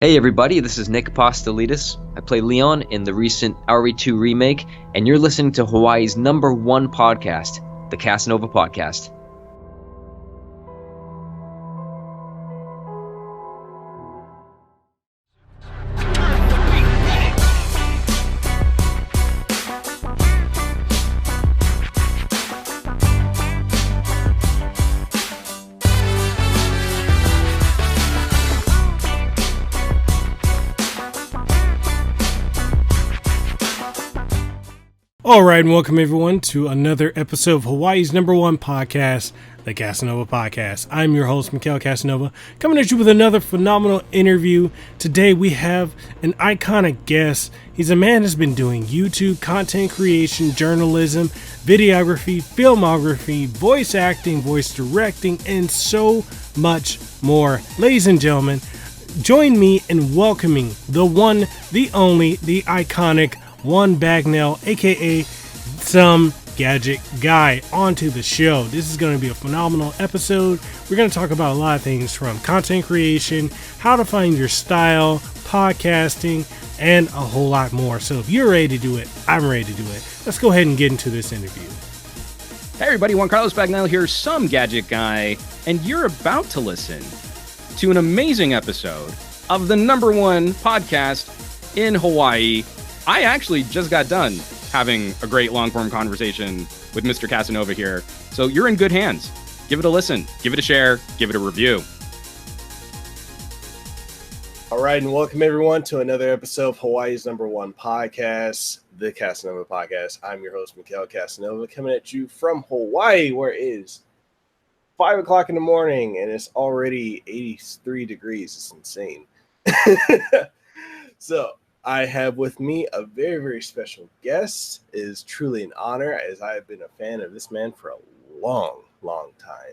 Hey everybody, this is Nick Apostolidis. I play Leon in the recent Auri 2 remake, and you're listening to Hawaii's #1 podcast, the Kasanova Podcast. All right, and welcome everyone to another episode of Hawaii's #1 podcast, the Kasanova Podcast. I'm your host, Mekel Kasanova, coming at you with another phenomenal interview. Today we have an iconic guest. He's a man who's been doing YouTube, content creation, journalism, videography, filmography, voice acting, voice directing, and so much more. Ladies and gentlemen, join me in welcoming the one, the only, the iconic Juan Bagnell, aka Some Gadget Guy, onto the show. This is going to be a phenomenal episode. We're going to talk about a lot of things from content creation, how to find your style, podcasting, and a whole lot more. So if you're ready to do it, I'm ready to do it. Let's go ahead and get into this interview. Hey everybody, Juan Bagnell here, Some Gadget Guy, and you're about to listen to an amazing episode of the #1 podcast in Hawaii. I actually just got done having a great long-form conversation with Mr. Kasanova here, so you're in good hands. Give it a listen, give it a share, give it a review. All right, and welcome everyone to another episode of Hawaii's #1 podcast, the Kasanova Podcast. I'm your host, Mekel Kasanova, coming at you from Hawaii, where it is 5 o'clock in the morning, and it's already 83 degrees. It's insane. So, I have with me a very, very special guest. It is truly an honor, as I have been a fan of this man for a long, long time.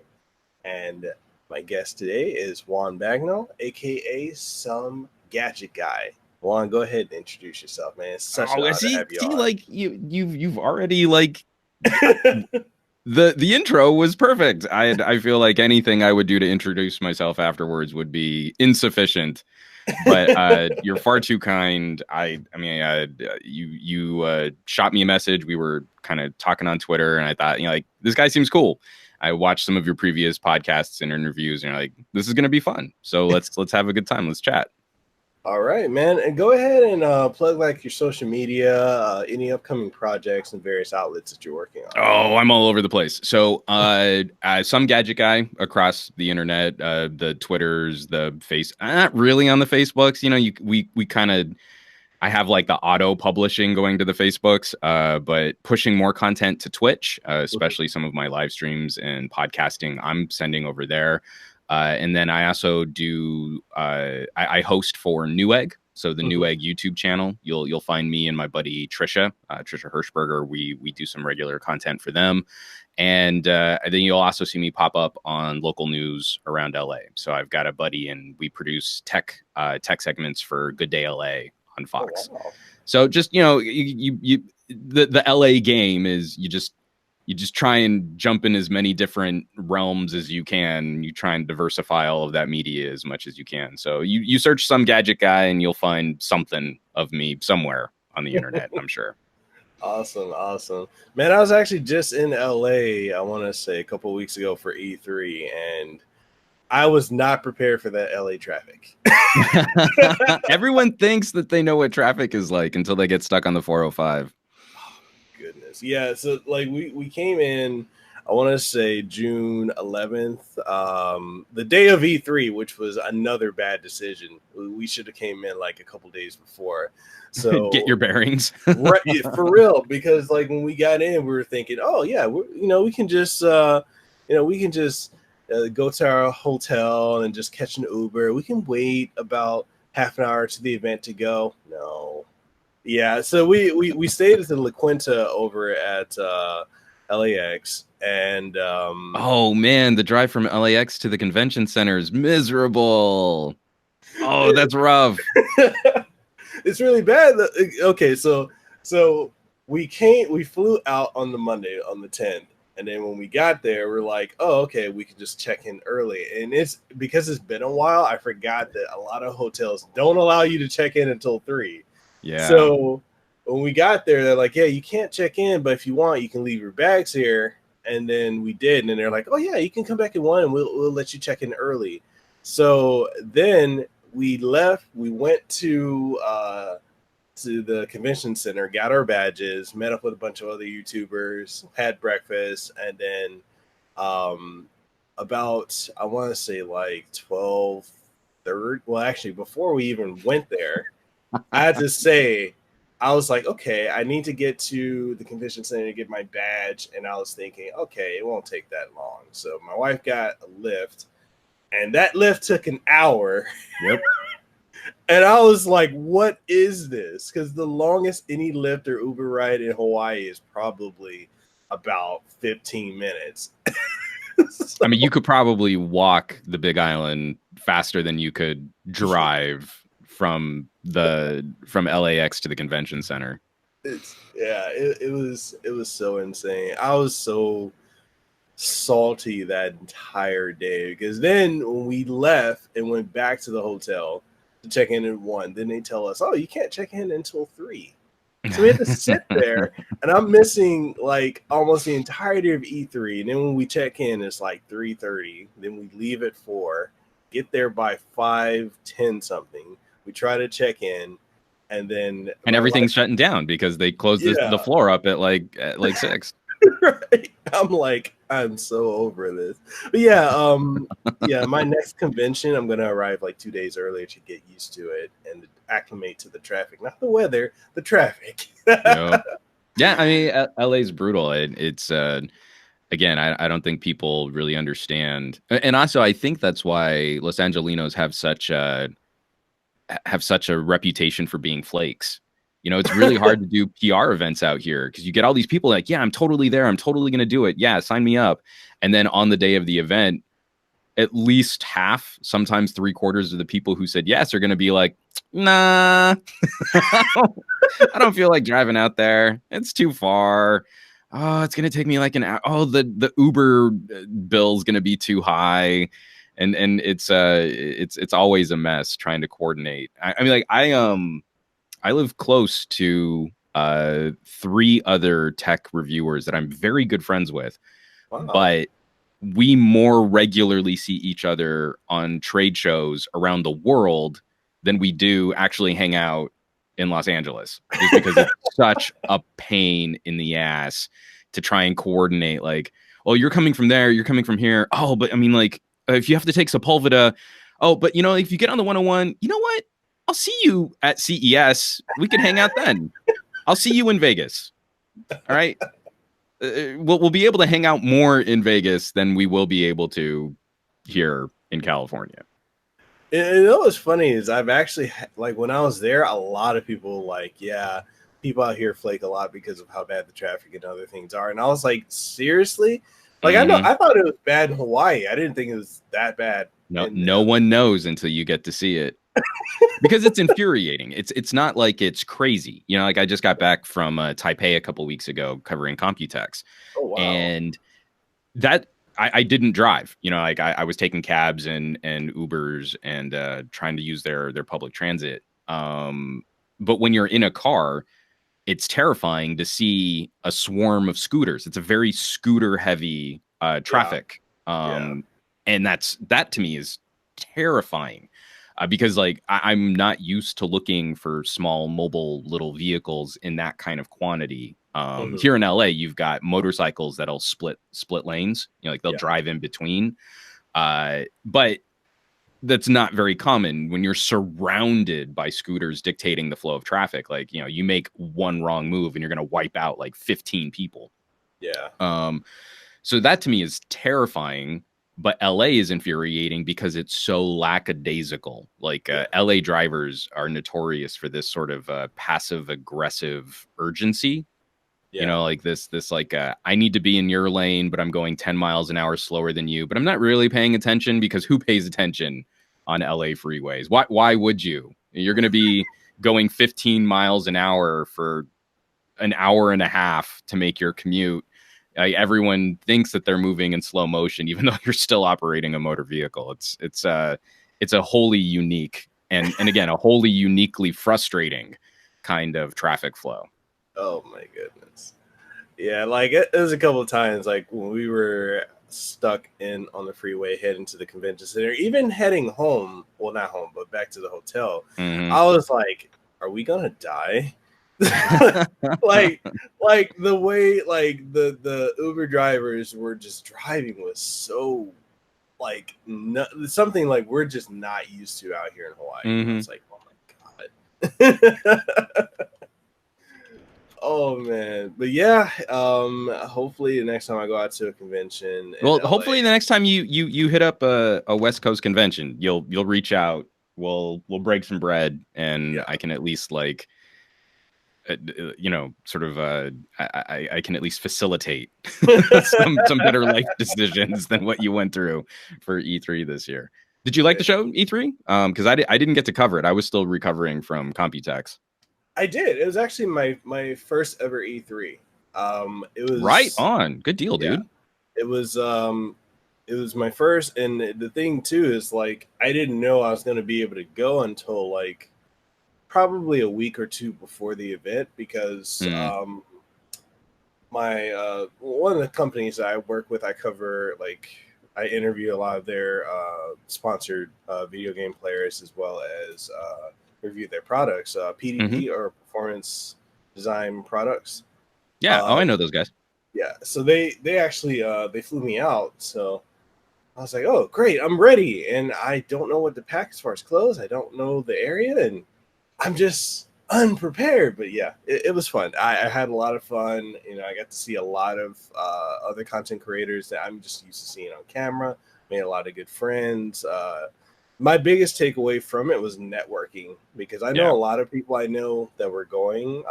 And my guest today is Juan Bagnell, aka Some Gadget Guy. Juan, go ahead and introduce yourself, man. It's such an honor to have you on. Like you've already like the intro was perfect. I feel like anything I would do to introduce myself afterwards would be insufficient. But you're far too kind. You shot me a message. We were kind of talking on Twitter, and I thought, like, this guy seems cool. I watched some of your previous podcasts and interviews, and you're like, this is gonna be fun. So let's have a good time. Let's chat. All right, man. And go ahead and plug like your social media, any upcoming projects and various outlets that you're working on. Oh, I'm all over the place. So Some Gadget Guy across the internet, the Twitters, the face, not really on the Facebooks. We kind of, I have like the auto publishing going to the Facebooks, but pushing more content to Twitch, especially some of my live streams and podcasting I'm sending over there. And then I also do I host for Newegg, so the Newegg YouTube channel. You'll find me and my buddy Trisha Hirschberger. We do some regular content for them, and then you'll also see me pop up on local news around LA. So I've got a buddy, and we produce tech segments for Good Day LA on Fox. Oh, wow. So just the LA game is you just try and jump in as many different realms as you can. You try and diversify all of that media as much as you can. So you search Some Gadget Guy and you'll find something of me somewhere on the internet, I'm sure. Awesome. Man, I was actually just in LA, I want to say a couple of weeks ago for E3, and I was not prepared for that LA traffic. Everyone thinks that they know what traffic is like until they get stuck on the 405. Goodness. Yeah, so like we came in, I want to say June 11th, the day of E3, which was another bad decision. We should have came in like a couple days before. So get your bearings. Right, for real, because like when we got in, we were thinking, oh yeah, we can just go to our hotel and just catch an Uber. We can wait about half an hour to the event to go. No. Yeah, so we stayed at the La Quinta over at LAX, and oh man, the drive from LAX to the convention center is miserable. Oh, that's rough. It's really bad. Okay, so we flew out on the Monday on the 10th, And then when we got there, we're like, oh, okay, we can just check in early. And it's because it's been a while, I forgot that a lot of hotels don't allow you to check in until 3. Yeah. So when we got there, they're like, yeah, you can't check in, but if you want, you can leave your bags here. And then we did. And then they're like, oh, yeah, you can come back at 1 and we'll let you check in early. So then we left. We went to the convention center, got our badges, met up with a bunch of other YouTubers, had breakfast, and then about, I want to say like 12:30. Well, actually, before we even went there, I had to say, I was like, okay, I need to get to the convention center to get my badge. And I was thinking, okay, it won't take that long. So my wife got a Lyft, and that Lyft took an hour. Yep. And I was like, what is this? Because the longest any Lyft or Uber ride in Hawaii is probably about 15 minutes. I mean, you could probably walk the Big Island faster than you could drive from LAX to the convention center. It was so insane. I was so salty that entire day, because then when we left and went back to the hotel to check in at 1, then they tell us, oh, you can't check in until 3. So we had to sit there, and I'm missing like almost the entirety of E3. And then when we check in, it's like 3:30. Then we leave at 4, get there by 5:10 something. We try to check in, and then everything's shutting down because they closed the floor up at like 6. Right. I'm like, I'm so over this. But yeah, my next convention, I'm gonna arrive like 2 days earlier to get used to it and acclimate to the traffic, not the weather, the traffic. Yeah, I mean, LA's brutal. It's again, I don't think people really understand, and also I think that's why Los Angelinos have such a reputation for being flakes. You know, it's really hard to do PR events out here because you get all these people like, yeah, I'm totally there. I'm totally going to do it. Yeah, sign me up. And then on the day of the event, at least half, sometimes 3/4 of the people who said yes are going to be like, nah, I don't feel like driving out there. It's too far. Oh, it's going to take me like an hour. Oh, the Uber bill is going to be too high. And it's always a mess trying to coordinate. I mean, like I live close to 3 other tech reviewers that I'm very good friends with, but we more regularly see each other on trade shows around the world than we do actually hang out in Los Angeles, just because it's such a pain in the ass to try and coordinate. Like, oh, you're coming from there, you're coming from here. Oh, but I mean, like, if you have to take Sepulveda, oh, but you know, if you get on the 101, you know what? I'll see you at CES. We can hang out then. I'll see you in Vegas. All right. We'll be able to hang out more in Vegas than we will be able to here in California. And you know what's funny is I've actually, like, when I was there, a lot of people were like, yeah, people out here flake a lot because of how bad the traffic and other things are. And I was like, seriously? Like, I thought it was bad in Hawaii. I didn't think it was that bad. No one knows until you get to see it. Because it's infuriating. It's not like it's crazy. You know, like I just got back from Taipei a couple weeks ago covering Computex. Oh, wow. And that I didn't drive. You know, like I was taking cabs and Ubers and trying to use their public transit. But when you're in a car, it's terrifying to see a swarm of scooters. It's a very scooter heavy traffic. And that to me is terrifying. Because like I'm not used to looking for small mobile little vehicles in that kind of quantity. Here in LA, you've got motorcycles that'll split lanes. You know, like they'll drive in between. But that's not very common when you're surrounded by scooters dictating the flow of traffic. Like, you know, you make one wrong move and you're going to wipe out like 15 people. Yeah. So that to me is terrifying. But LA is infuriating because it's so lackadaisical. Like LA drivers are notorious for this sort of passive aggressive urgency. Yeah. You know, like this like I need to be in your lane, but I'm going 10 miles an hour slower than you. But I'm not really paying attention because who pays attention on LA freeways? Why would you? You're going to be going 15 miles an hour for an hour and a half to make your commute. Everyone thinks that they're moving in slow motion, even though you're still operating a motor vehicle. It's a wholly unique and again a wholly uniquely frustrating kind of traffic flow. Oh my goodness. Yeah, like it was a couple of times, like when we were stuck on the freeway heading to the convention center, even heading home. Well, not home, but back to the hotel. Mm-hmm. I was like, "Are we gonna die?" like the way like the Uber drivers were just driving was so like something like we're just not used to out here in Hawaii. Mm-hmm. It's like, oh my god. Oh man, but yeah, hopefully the next time I go out to a convention, well, hopefully the next time you hit up a West Coast convention, you'll reach out. We'll break some bread, and I can at least like, sort of, I can at least facilitate some better life decisions than what you went through for E3 this year. Did you like the show E3? Because I didn't get to cover it. I was still recovering from Computex. I did. It was actually my first ever E3. It was right on. Good deal, dude. It was my first, and the thing too is like I didn't know I was going to be able to go until like probably a week or two before the event because my one of the companies that I work with, I interview a lot of their sponsored video game players as well as review their products, PDP or performance design products. Yeah, I know those guys. Yeah, so they actually they flew me out, so I was like, oh great, I'm ready, and I don't know what to pack as far as clothes. I don't know the area, and I'm just unprepared. But yeah, it was fun. I had a lot of fun. I got to see a lot of other content creators that I'm just used to seeing on camera. Made a lot of good friends. My biggest takeaway from it was networking, because I know a lot of people I know that were going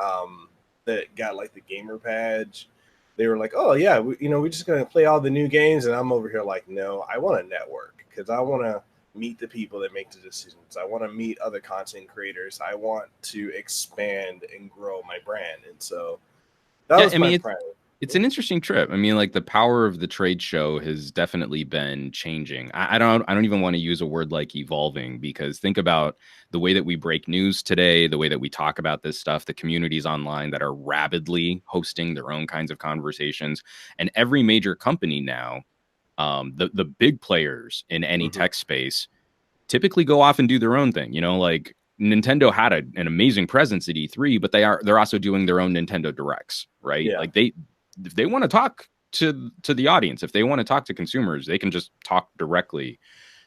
that got like the gamer badge. They were like, oh yeah, we're just going to play all the new games. And I'm over here like, no, I want to network because I want to meet the people that make the decisions. I want to meet other content creators. I want to expand and grow my brand. And so that was my plan. It's an interesting trip. I mean, like the power of the trade show has definitely been changing. I don't even want to use a word like evolving, because think about the way that we break news today, the way that we talk about this stuff, the communities online that are rapidly hosting their own kinds of conversations, and every major company now, the big players in any tech space typically go off and do their own thing. Like Nintendo had an amazing presence at E3, but they're also doing their own Nintendo Directs, right? Yeah. Like if they want to talk to the audience, if they want to talk to consumers, they can just talk directly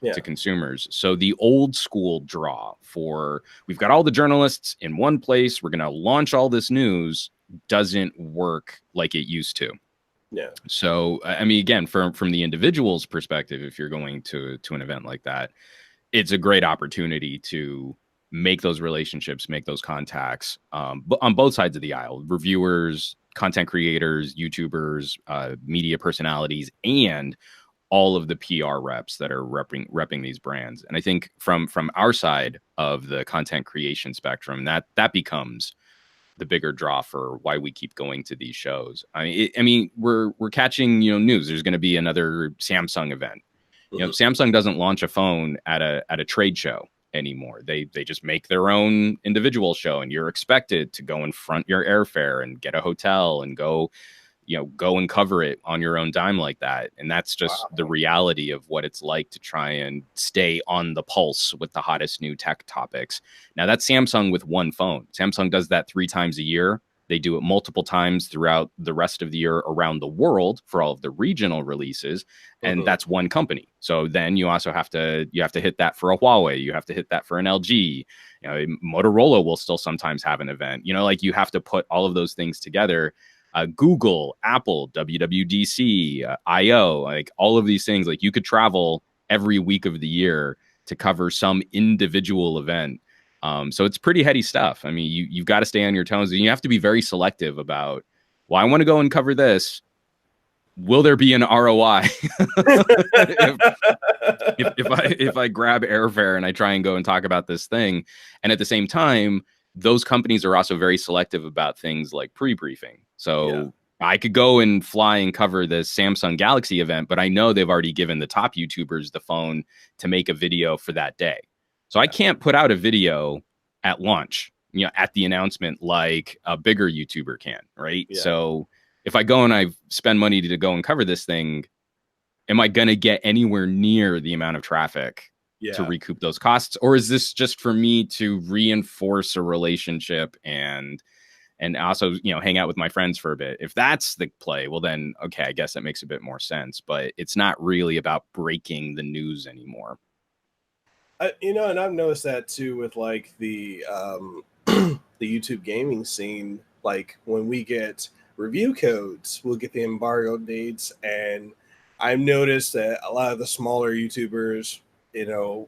to consumers. So the old school draw for we've got all the journalists in one place, we're going to launch all this news, doesn't work like it used to. Yeah. So, I mean, again, from the individual's perspective, if you're going to an event like that, it's a great opportunity to make those relationships, make those contacts, but on both sides of the aisle, reviewers, content creators, YouTubers, media personalities, and all of the PR reps that are repping these brands. And I think from our side of the content creation spectrum, that becomes the bigger draw for why we keep going to these shows. I mean, we're catching news. There's going to be another Samsung event. Samsung doesn't launch a phone at a trade show anymore. They just make their own individual show, and you're expected to go and front your airfare and get a hotel and go and cover it on your own dime like that. And that's just the reality of what it's like to try and stay on the pulse with the hottest new tech topics. Now that's Samsung with one phone. Samsung does that 3 times a year. They do it multiple times throughout the rest of the year around the world for all of the regional releases. And that's one company. So then you also have to hit that for a Huawei. You have to hit that for an LG. Motorola will still sometimes have an event. Like you have to put all of those things together. Google, Apple, WWDC, IO, like all of these things, like you could travel every week of the year to cover some individual event. So it's pretty heady stuff. I mean, you've got to stay on your toes, and you have to be very selective about, well, I want to go and cover this. Will there be an ROI if I grab airfare and I try and go and talk about this thing? And at the same time, those companies are also very selective about things like pre-briefing. So I could go and fly and cover the Samsung Galaxy event, but I know they've already given the top YouTubers the phone to make a video for that day. So I can't put out a video at launch, at the announcement like a bigger YouTuber can, right? Yeah. So if I go and I spend money to go and cover this thing, am I going to get anywhere near the amount of traffic to recoup those costs? Or is this just for me to reinforce a relationship and also, hang out with my friends for a bit? If that's the play, well then, okay, I guess that makes a bit more sense, but it's not really about breaking the news anymore. And I've noticed that too with like the the YouTube gaming scene. Like when we get review codes, we'll get the embargo dates, and I've noticed that a lot of the smaller YouTubers, a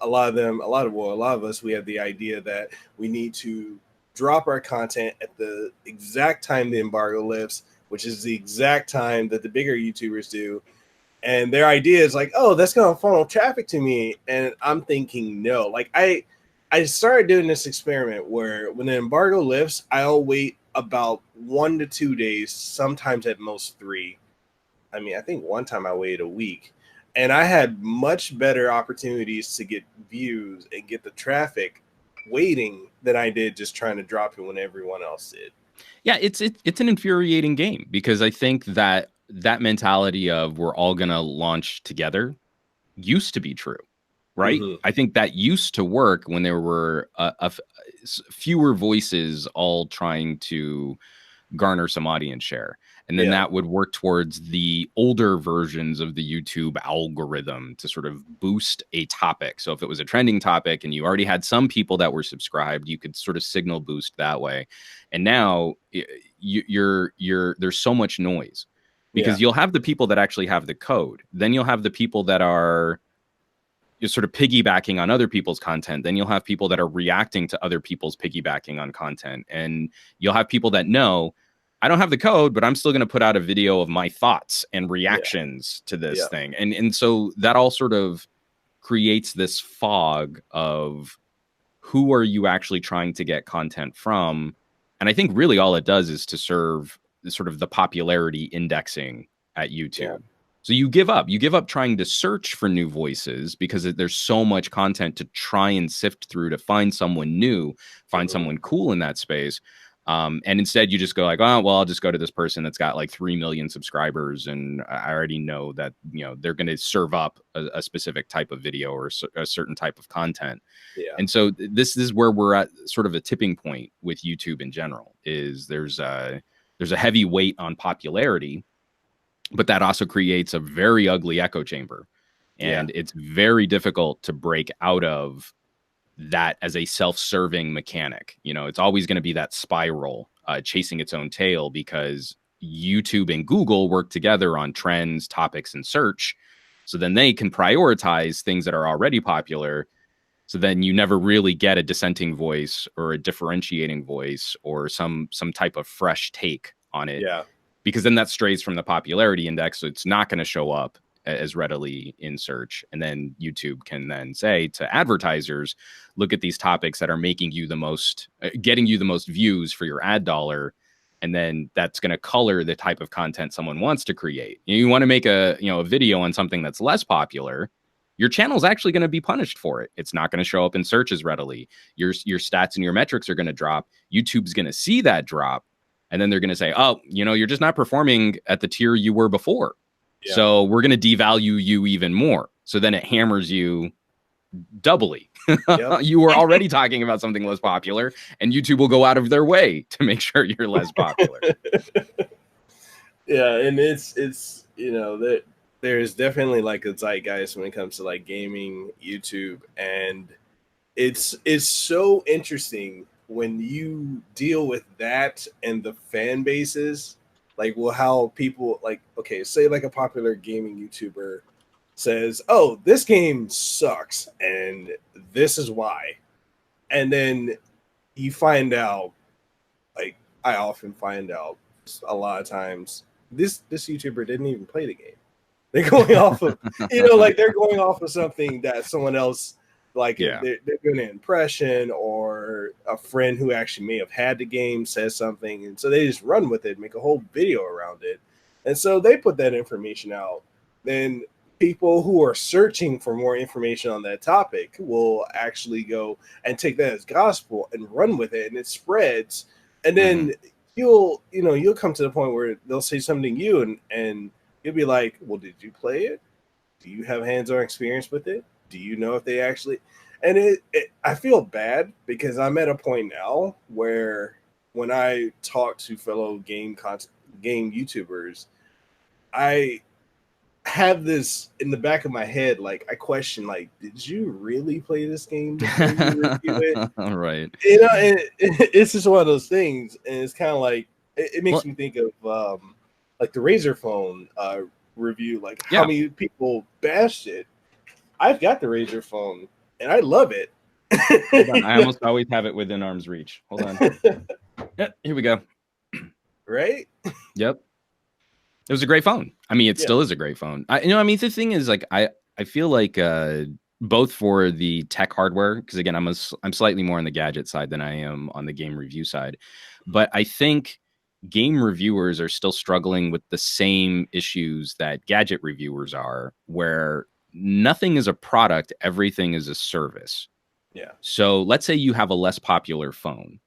lot of us, we have the idea that we need to drop our content at the exact time the embargo lifts, which is the exact time that the bigger YouTubers do. And their idea is like, oh, that's going to funnel traffic to me. And I'm thinking, no. Like I started doing this experiment where when the embargo lifts, I'll wait about 1 to 2 days, sometimes at most 3. I mean, I think one time I waited a week. And I had much better opportunities to get views and get the traffic waiting than I did just trying to drop it when everyone else did. Yeah, it's an infuriating game, because I think that mentality of we're all going to launch together used to be true, right? Mm-hmm. I think that used to work when there were fewer voices all trying to garner some audience share. And then that would work towards the older versions of the YouTube algorithm to sort of boost a topic. So if it was a trending topic and you already had some people that were subscribed, you could sort of signal boost that way. And now there's so much noise, because you'll have the people that actually have the code. Then you'll have the people that are sort of piggybacking on other people's content. Then you'll have people that are reacting to other people's piggybacking on content. And you'll have people that know, I don't have the code, but I'm still going to put out a video of my thoughts and reactions to this thing. And so that all sort of creates this fog of who are you actually trying to get content from? And I think really all it does is to serve sort of the popularity indexing at YouTube. Yeah. So you give up trying to search for new voices, because there's so much content to try and sift through to find someone new, find someone cool in that space. And instead you just go like, oh, well, I'll just go to this person that's got like 3 million subscribers. And I already know that, they're going to serve up a specific type of video or a certain type of content. Yeah. And so this is where we're at, sort of a tipping point with YouTube in general. Is there's a heavy weight on popularity, but that also creates a very ugly echo chamber. And it's very difficult to break out of that as a self-serving mechanic. It's always going to be that spiral chasing its own tail, because YouTube and Google work together on trends, topics, and search. So then they can prioritize things that are already popular. So then you never really get a dissenting voice or a differentiating voice or some type of fresh take on it. Yeah. Because then that strays from the popularity index. So it's not going to show up as readily in search. And then YouTube can then say to advertisers, look at these topics that are making you the most, getting you the most views for your ad dollar. And then that's going to color the type of content someone wants to create. You want to make a video on something that's less popular, your channel's actually going to be punished for it. It's not going to show up in search as readily. Your stats and your metrics are going to drop. YouTube's going to see that drop. And then they're going to say, oh, you're just not performing at the tier you were before. Yeah. So we're going to devalue you even more. So then it hammers you doubly. Yep. You were already talking about something less popular, and YouTube will go out of their way to make sure you're less popular. Yeah, and it's that there's definitely like a zeitgeist when it comes to like gaming, YouTube, and it's so interesting when you deal with that and the fan bases. Like, well, how people like, okay, say like a popular gaming YouTuber says, oh, this game sucks and this is why. And then you find out, like I often find out a lot of times, this YouTuber didn't even play the game. They're going off of, like they're going off of something that someone else Like if Yeah. they're doing an impression, or a friend who actually may have had the game says something, and so they just run with it, make a whole video around it, and so they put that information out. Then people who are searching for more information on that topic will actually go and take that as gospel and run with it, and it spreads. And then you'll come to the point where they'll say something to you, and you'll be like, well, did you play it? Do you have hands-on experience with it? Do you know if they actually? And I feel bad because I'm at a point now where when I talk to fellow game YouTubers, I have this in the back of my head. Like, I question, like, did you really play this game before you review it? All right. It's just one of those things, and it's kind of like it makes me think of like the Razer phone review. Like, how many people bashed it. I've got the Razer phone, and I love it. Hold on. I almost always have it within arm's reach. Hold on. Yep, here we go. Right? Yep. It was a great phone. I mean, it still is a great phone. I mean, the thing is, like, I feel like both for the tech hardware, because again, I'm slightly more on the gadget side than I am on the game review side, but I think game reviewers are still struggling with the same issues that gadget reviewers are, where nothing is a product, everything is a service. Yeah. So let's say you have a less popular phone.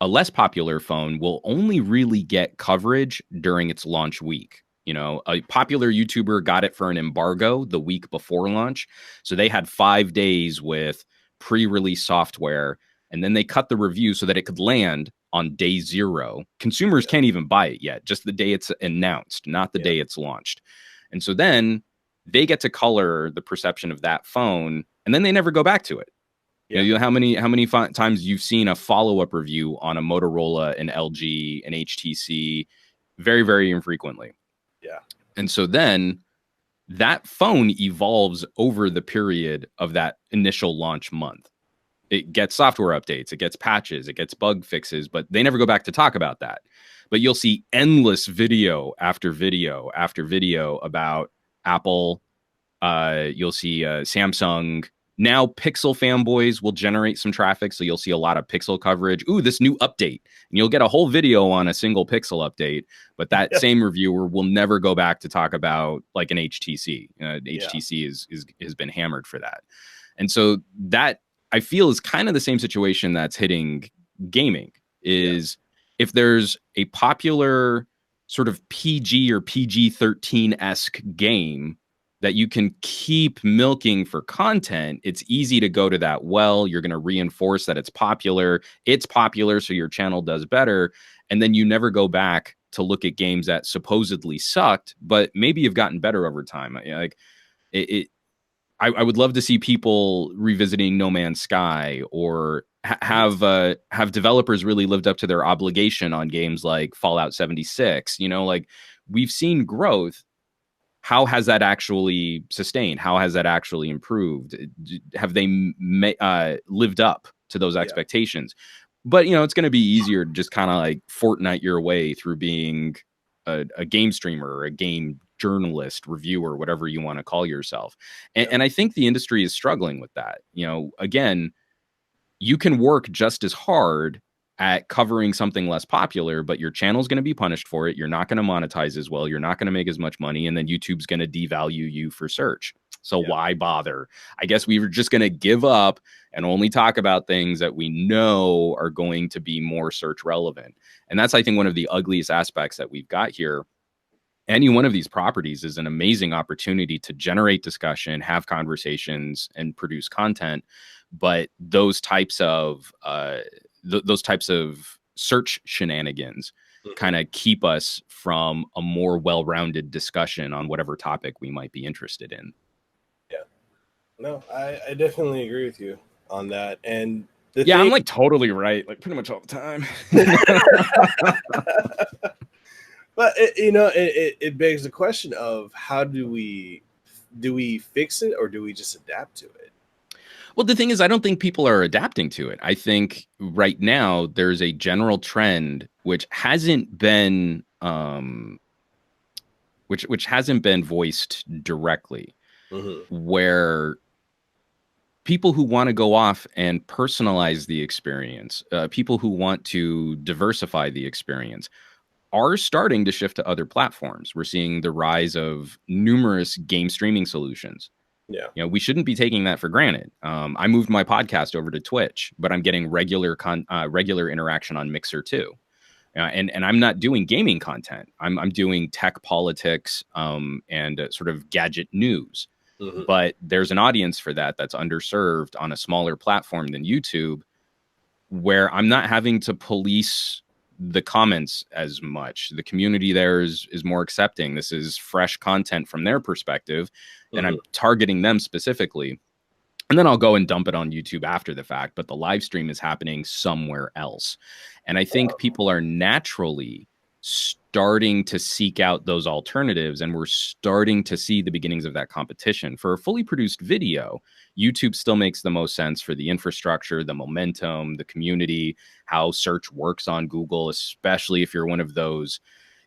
A less popular phone will only really get coverage during its launch week. You know, a popular YouTuber got it for an embargo the week before launch. So they had 5 days with pre-release software, and then they cut the review so that it could land on day 0. Consumers can't even buy it yet, just the day it's announced, not the day it's launched. And so then they get to color the perception of that phone, and then they never go back to it. Yeah. You know, how many times you've seen a follow-up review on a Motorola, an LG, an HTC? Very, very infrequently. Yeah. And so then that phone evolves over the period of that initial launch month. It gets software updates, it gets patches, it gets bug fixes, but they never go back to talk about that. But you'll see endless video after video after video about Apple. You'll see Samsung. Now Pixel fanboys will generate some traffic, so you'll see a lot of Pixel coverage. Ooh, this new update. And you'll get a whole video on a single Pixel update, but that same reviewer will never go back to talk about like an HTC. HTC has been hammered for that. And so that, I feel, is kind of the same situation that's hitting gaming, is if there's a popular sort of PG or PG-13-esque game that you can keep milking for content, it's easy to go to that well. You're going to reinforce that it's popular, so your channel does better. And then you never go back to look at games that supposedly sucked, but maybe you've gotten better over time. Like I would love to see people revisiting No Man's Sky, or have developers really lived up to their obligation on games like Fallout 76. You know, like, we've seen growth. How has that actually sustained? How has that actually improved? Have they lived up to those expectations? But, you know, it's going to be easier to just kind of like Fortnite your way through being a game streamer or a game journalist, reviewer, whatever you want to call yourself. And I think the industry is struggling with that. You know, again, you can work just as hard at covering something less popular, but your channel's going to be punished for it. You're not going to monetize as well. You're not going to make as much money. And then YouTube's going to devalue you for search. So why bother? I guess we were just going to give up and only talk about things that we know are going to be more search relevant. And that's, I think, one of the ugliest aspects that we've got here. Any one of these properties is an amazing opportunity to generate discussion, have conversations, and produce content. But those types of search shenanigans kind of keep us from a more well-rounded discussion on whatever topic we might be interested in. Yeah. No, I definitely agree with you on that. And I'm like totally right, like pretty much all the time. But it begs the question of, how do we fix it, or do we just adapt to it? Well, the thing is, I don't think people are adapting to it. I think right now there's a general trend which hasn't been which hasn't been voiced directly, where people who want to go off and personalize the experience, people who want to diversify the experience, are starting to shift to other platforms. We're seeing the rise of numerous game streaming solutions. Yeah. You know, we shouldn't be taking that for granted. I moved my podcast over to Twitch, but I'm getting regular interaction on Mixer too. And I'm not doing gaming content. I'm doing tech, politics, and sort of gadget news. Mm-hmm. But there's an audience for that that's underserved on a smaller platform than YouTube, where I'm not having to police the comments as much. The community there is more accepting. This is fresh content from their perspective, and I'm targeting them specifically. And then I'll go and dump it on YouTube after the fact, but the live stream is happening somewhere else. And I think people are naturally starting to seek out those alternatives, and we're starting to see the beginnings of that competition. For a fully produced video, YouTube still makes the most sense for the infrastructure, the momentum, the community, how search works on Google, especially if you're one of those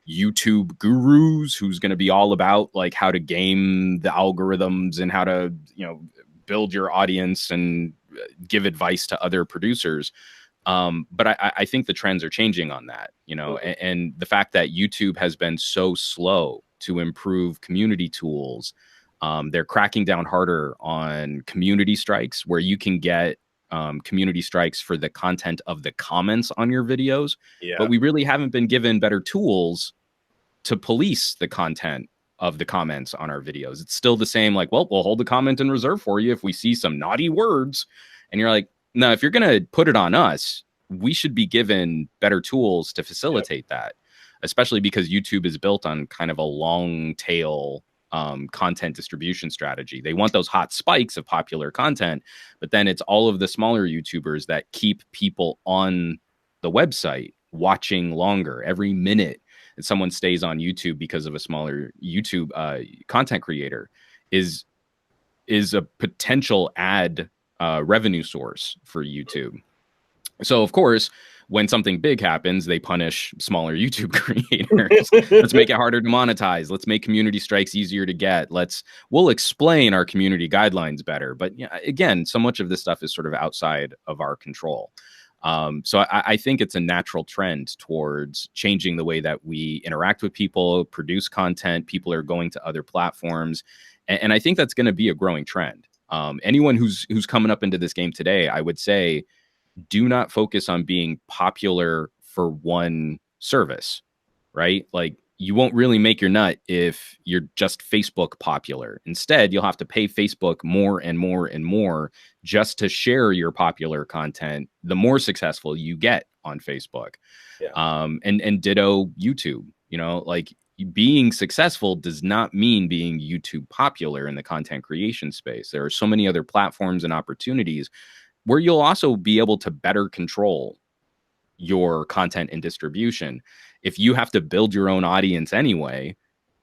YouTube gurus who's going to be all about like how to game the algorithms and how to, you know, build your audience and give advice to other producers. But I think the trends are changing on that, you know, and the fact that YouTube has been so slow to improve community tools. They're cracking down harder on community strikes, where you can get community strikes for the content of the comments on your videos. Yeah. But we really haven't been given better tools to police the content of the comments on our videos. It's still the same, like, well, we'll hold the comment in reserve for you if we see some naughty words. And you're like, no, if you're going to put it on us, we should be given better tools to facilitate that, especially because YouTube is built on kind of a long tail content distribution strategy. They want those hot spikes of popular content, but then it's all of the smaller YouTubers that keep people on the website watching longer. Every minute that someone stays on YouTube because of a smaller YouTube content creator is a potential ad revenue source for YouTube. So of course, when something big happens, they punish smaller YouTube creators. Let's make it harder to monetize. Let's make community strikes easier to get. We'll explain our community guidelines better. But yeah, again, so much of this stuff is sort of outside of our control. So I think it's a natural trend towards changing the way that we interact with people, produce content. People are going to other platforms. And I think that's going to be a growing trend. Anyone who's coming up into this game today, I would say, do not focus on being popular for one service, right? Like, you won't really make your nut if you're just Facebook popular. Instead, you'll have to pay Facebook more and more and more just to share your popular content, the more successful you get on Facebook. Yeah. And ditto YouTube. You know, like, being successful does not mean being YouTube popular in the content creation space. There are so many other platforms and opportunities where you'll also be able to better control your content and distribution. If you have to build your own audience anyway,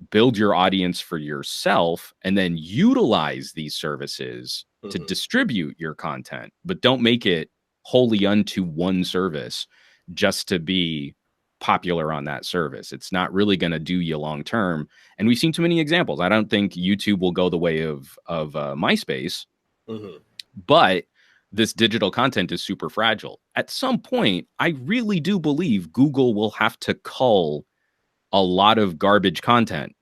build your audience for yourself and then utilize these services to distribute your content, but don't make it wholly unto one service just to be popular on that service. It's not really going to do you long term. And we've seen too many examples. I don't think YouTube will go the way of MySpace, but this digital content is super fragile. At some point, I really do believe Google will have to cull a lot of garbage content.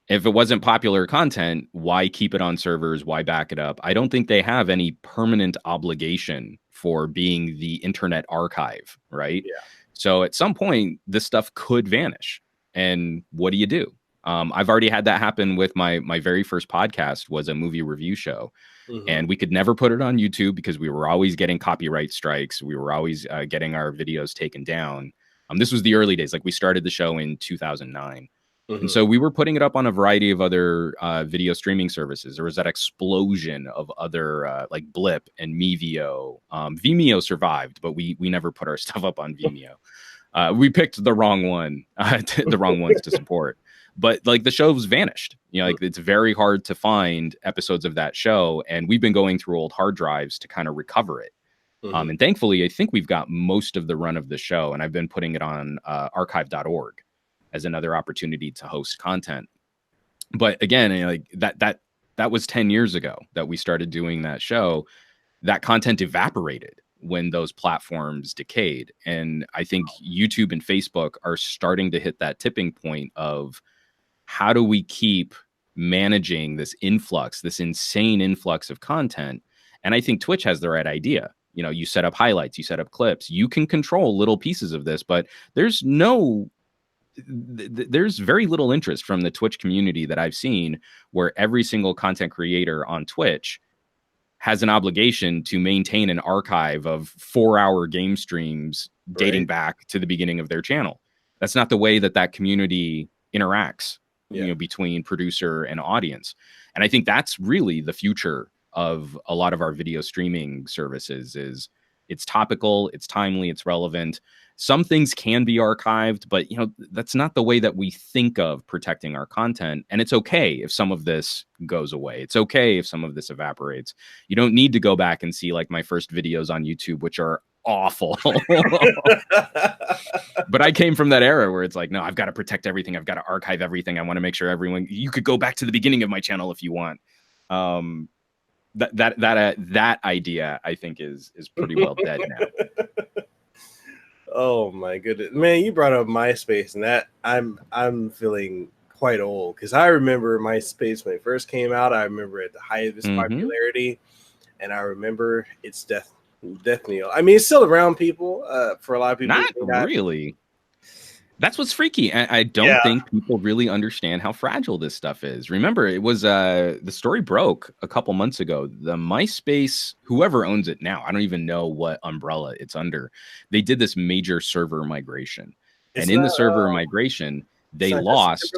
If it wasn't popular content, why keep it on servers? Why back it up? I don't think they have any permanent obligation for being the internet archive, right? Yeah. So at some point, this stuff could vanish. And what do you do? I've already had that happen with my very first podcast was a movie review show. And we could never put it on YouTube because we were always getting copyright strikes. We were always getting our videos taken down. This was the early days. Like, we started the show in 2009. And so we were putting it up on a variety of other video streaming services. There was that explosion of other like Blip and Mevio. Vimeo survived, but we never put our stuff up on Vimeo. We picked the wrong one, the wrong ones to support. But like, the show's vanished. You know, like, it's very hard to find episodes of that show. And we've been going through old hard drives to kind of recover it. And thankfully, I think we've got most of the run of the show. And I've been putting it on archive.org as another opportunity to host content. But again, you know, like, that that was 10 years ago that we started doing that show. That content evaporated when those platforms decayed. And I think YouTube and Facebook are starting to hit that tipping point of how do we keep managing this influx, this insane influx of content. And I think Twitch has the right idea. You know, you set up highlights, you set up clips, you can control little pieces of this, but there's very little interest from the Twitch community that I've seen, where every single content creator on Twitch has an obligation to maintain an archive of 4-hour game streams dating back to the beginning of their channel. That's not the way that community interacts, you know, between producer and audience. And I think that's really the future of a lot of our video streaming services. Is it's topical, it's timely, it's relevant. Some things can be archived, but you know, that's not the way that we think of protecting our content. And it's okay if some of this goes away. It's okay if some of this evaporates. You don't need to go back and see like my first videos on YouTube, which are awful. But I came from that era where it's like, no, I've got to protect everything. I've got to archive everything. I want to make sure you could go back to the beginning of my channel if you want. That idea, I think, is pretty well dead now. Oh my goodness, man! You brought up MySpace, and that I'm feeling quite old, because I remember MySpace when it first came out. I remember at the height of its popularity, and I remember its death knell. I mean, it's still around, people. For a lot of people, not really. That's what's freaky. I don't think people really understand how fragile this stuff is. Remember, it was the story broke a couple months ago. The MySpace, whoever owns it now, I don't even know what umbrella it's under. They did this major server migration. And in the server migration, they lost.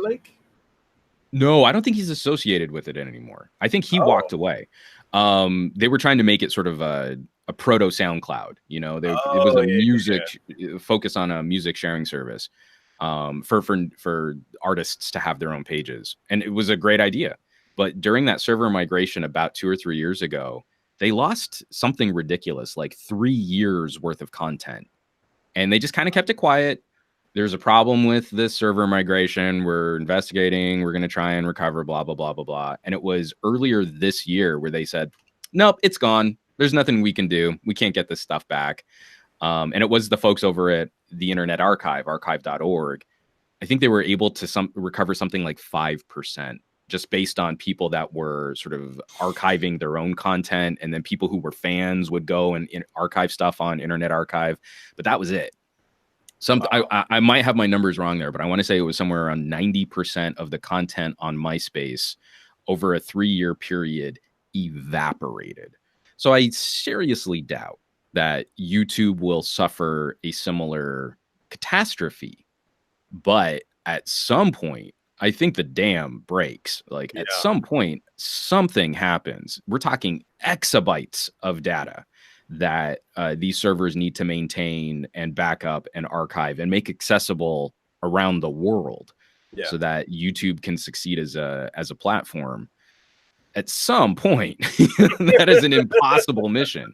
No, I don't think he's associated with it anymore. I think he walked away. They were trying to make it sort of a proto SoundCloud. You know, it was a music focus on a music sharing service. For artists to have their own pages. And it was a great idea. But during that server migration about 2 or 3 years ago, they lost something ridiculous, like 3 years worth of content. And they just kind of kept it quiet. There's a problem with this server migration. We're investigating. We're going to try and recover, blah, blah, blah, blah, blah. And it was earlier this year where they said, nope, it's gone. There's nothing we can do. We can't get this stuff back. And it was the folks over at the Internet Archive, archive.org. I think they were able to recover something like 5%, just based on people that were sort of archiving their own content. And then people who were fans would go and archive stuff on Internet Archive. But that was it. I might have my numbers wrong there, but I want to say it was somewhere around 90% of the content on MySpace over a 3-year period evaporated. So I seriously doubt that YouTube will suffer a similar catastrophe. But at some point, I think the dam breaks. Like at some point, something happens. We're talking exabytes of data that these servers need to maintain and back up and archive and make accessible around the world, so that YouTube can succeed as a platform. At some point, that is an impossible mission.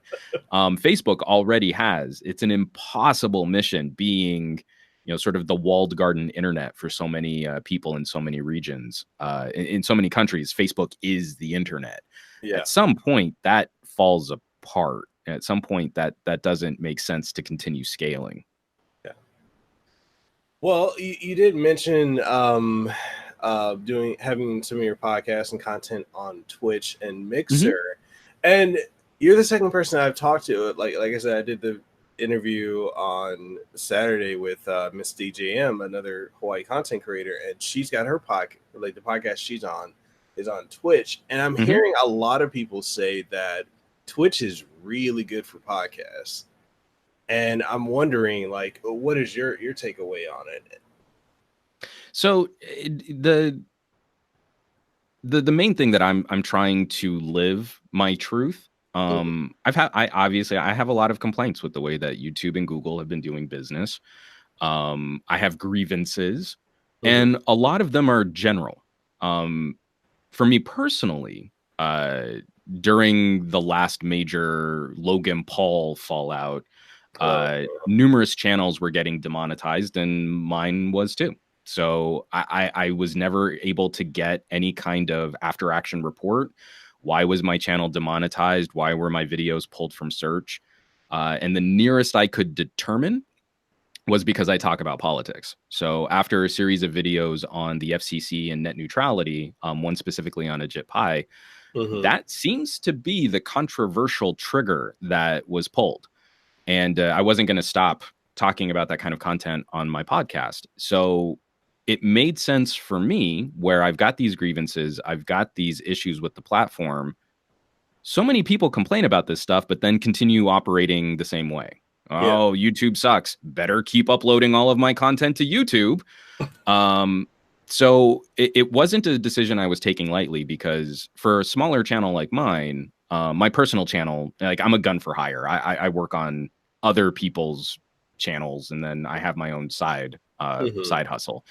Facebook already has. It's an impossible mission, being, you know, sort of the walled garden internet for so many people in so many regions, in so many countries. Facebook is the internet. At some point, that falls apart. At some point, that doesn't make sense to continue scaling. Yeah. Well, you did mention having some of your podcasts and content on Twitch and Mixer, and you're the second person I've talked to. Like I said, I did the interview on Saturday with Miss DJM, another Hawaii content creator, and she's got her podcast. Like the podcast she's on is on Twitch, and I'm hearing a lot of people say that Twitch is really good for podcasts, and I'm wondering, like, what is your takeaway on it? So the main thing that I'm trying to live my truth. I have a lot of complaints with the way that YouTube and Google have been doing business. I have grievances, and a lot of them are general. For me personally, during the last major Logan Paul fallout, numerous channels were getting demonetized, and mine was too. So I was never able to get any kind of after action report. Why was my channel demonetized? Why were my videos pulled from search? And the nearest I could determine was because I talk about politics. So after a series of videos on the FCC and net neutrality, one specifically on Ajit Pai, that seems to be the controversial trigger that was pulled. And I wasn't going to stop talking about that kind of content on my podcast. So it made sense for me, where I've got these grievances, I've got these issues with the platform. So many people complain about this stuff, but then continue operating the same way. Oh, yeah. YouTube sucks. Better keep uploading all of my content to YouTube. So it wasn't a decision I was taking lightly, because for a smaller channel like mine, my personal channel, like, I'm a gun for hire. I work on other people's channels, and then I have my own side hustle.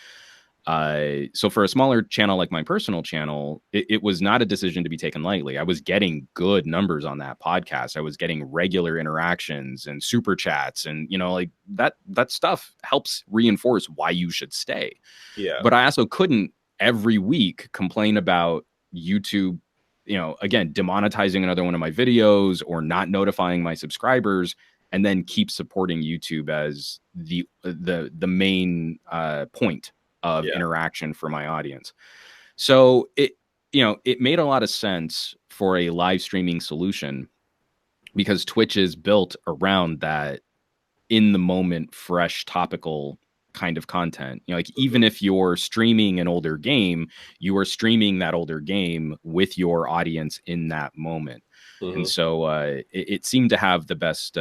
So for a smaller channel like my personal channel, it was not a decision to be taken lightly. I was getting good numbers on that podcast. I was getting regular interactions and super chats, and like that stuff helps reinforce why you should stay. Yeah. But I also couldn't every week complain about YouTube, again, demonetizing another one of my videos or not notifying my subscribers, and then keep supporting YouTube as the main point of interaction for my audience. So it made a lot of sense for a live streaming solution, because Twitch is built around that in the moment, fresh, topical kind of content. Like, even if you're streaming an older game, you are streaming that older game with your audience in that moment. And so it seemed to have the best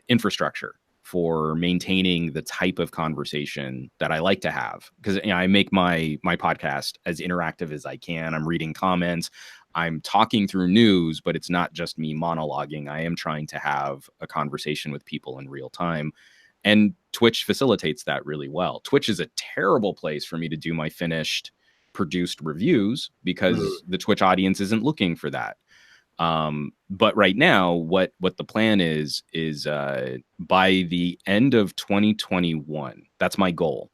infrastructure for maintaining the type of conversation that I like to have. Because I make my podcast as interactive as I can. I'm reading comments, I'm talking through news, but it's not just me monologuing. I am trying to have a conversation with people in real time. And Twitch facilitates that really well. Twitch is a terrible place for me to do my finished produced reviews, because the Twitch audience isn't looking for that. But right now, what the plan is by the end of 2021, that's my goal.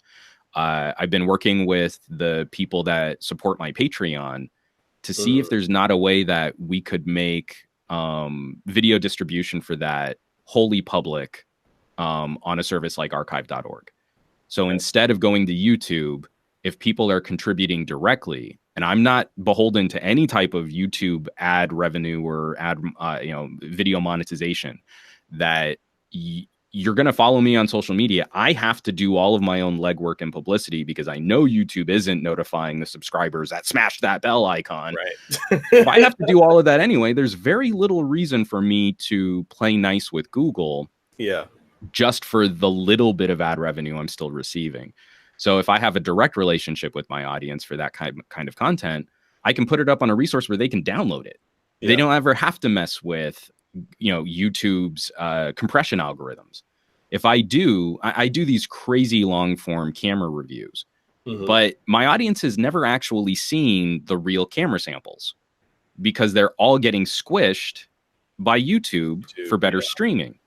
I've been working with the people that support my Patreon to see if there's not a way that we could make video distribution for that wholly public on a service like archive.org. So instead of going to YouTube, if people are contributing directly, and I'm not beholden to any type of YouTube ad revenue or ad, video monetization, that you're going to follow me on social media, I have to do all of my own legwork and publicity, because I know YouTube isn't notifying the subscribers that smash that bell icon. Right. If I have to do all of that anyway, there's very little reason for me to play nice with Google. Yeah. Just for the little bit of ad revenue I'm still receiving. So if I have a direct relationship with my audience for that kind of content, I can put it up on a resource where they can download it. Yeah. They don't ever have to mess with, YouTube's compression algorithms. If I do these crazy long form camera reviews, but my audience has never actually seen the real camera samples, because they're all getting squished by YouTube for better streaming.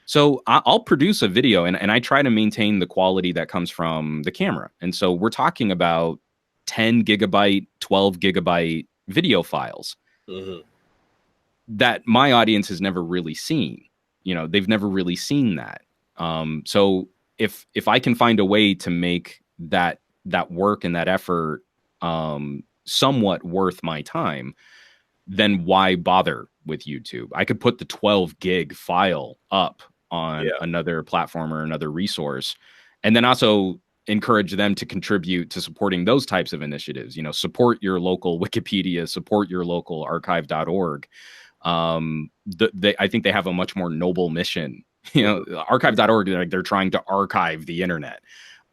So I'll produce a video, and I try to maintain the quality that comes from the camera. And so we're talking about 10 gigabyte, 12 gigabyte video files that my audience has never really seen. They've never really seen that. So if I can find a way to make that work and that effort somewhat worth my time, then why bother with YouTube? I could put the 12 gig file up on another platform or another resource, and then also encourage them to contribute to supporting those types of initiatives. Support your local Wikipedia, support your local archive.org. I think they have a much more noble mission. Archive.org, they're trying to archive the internet.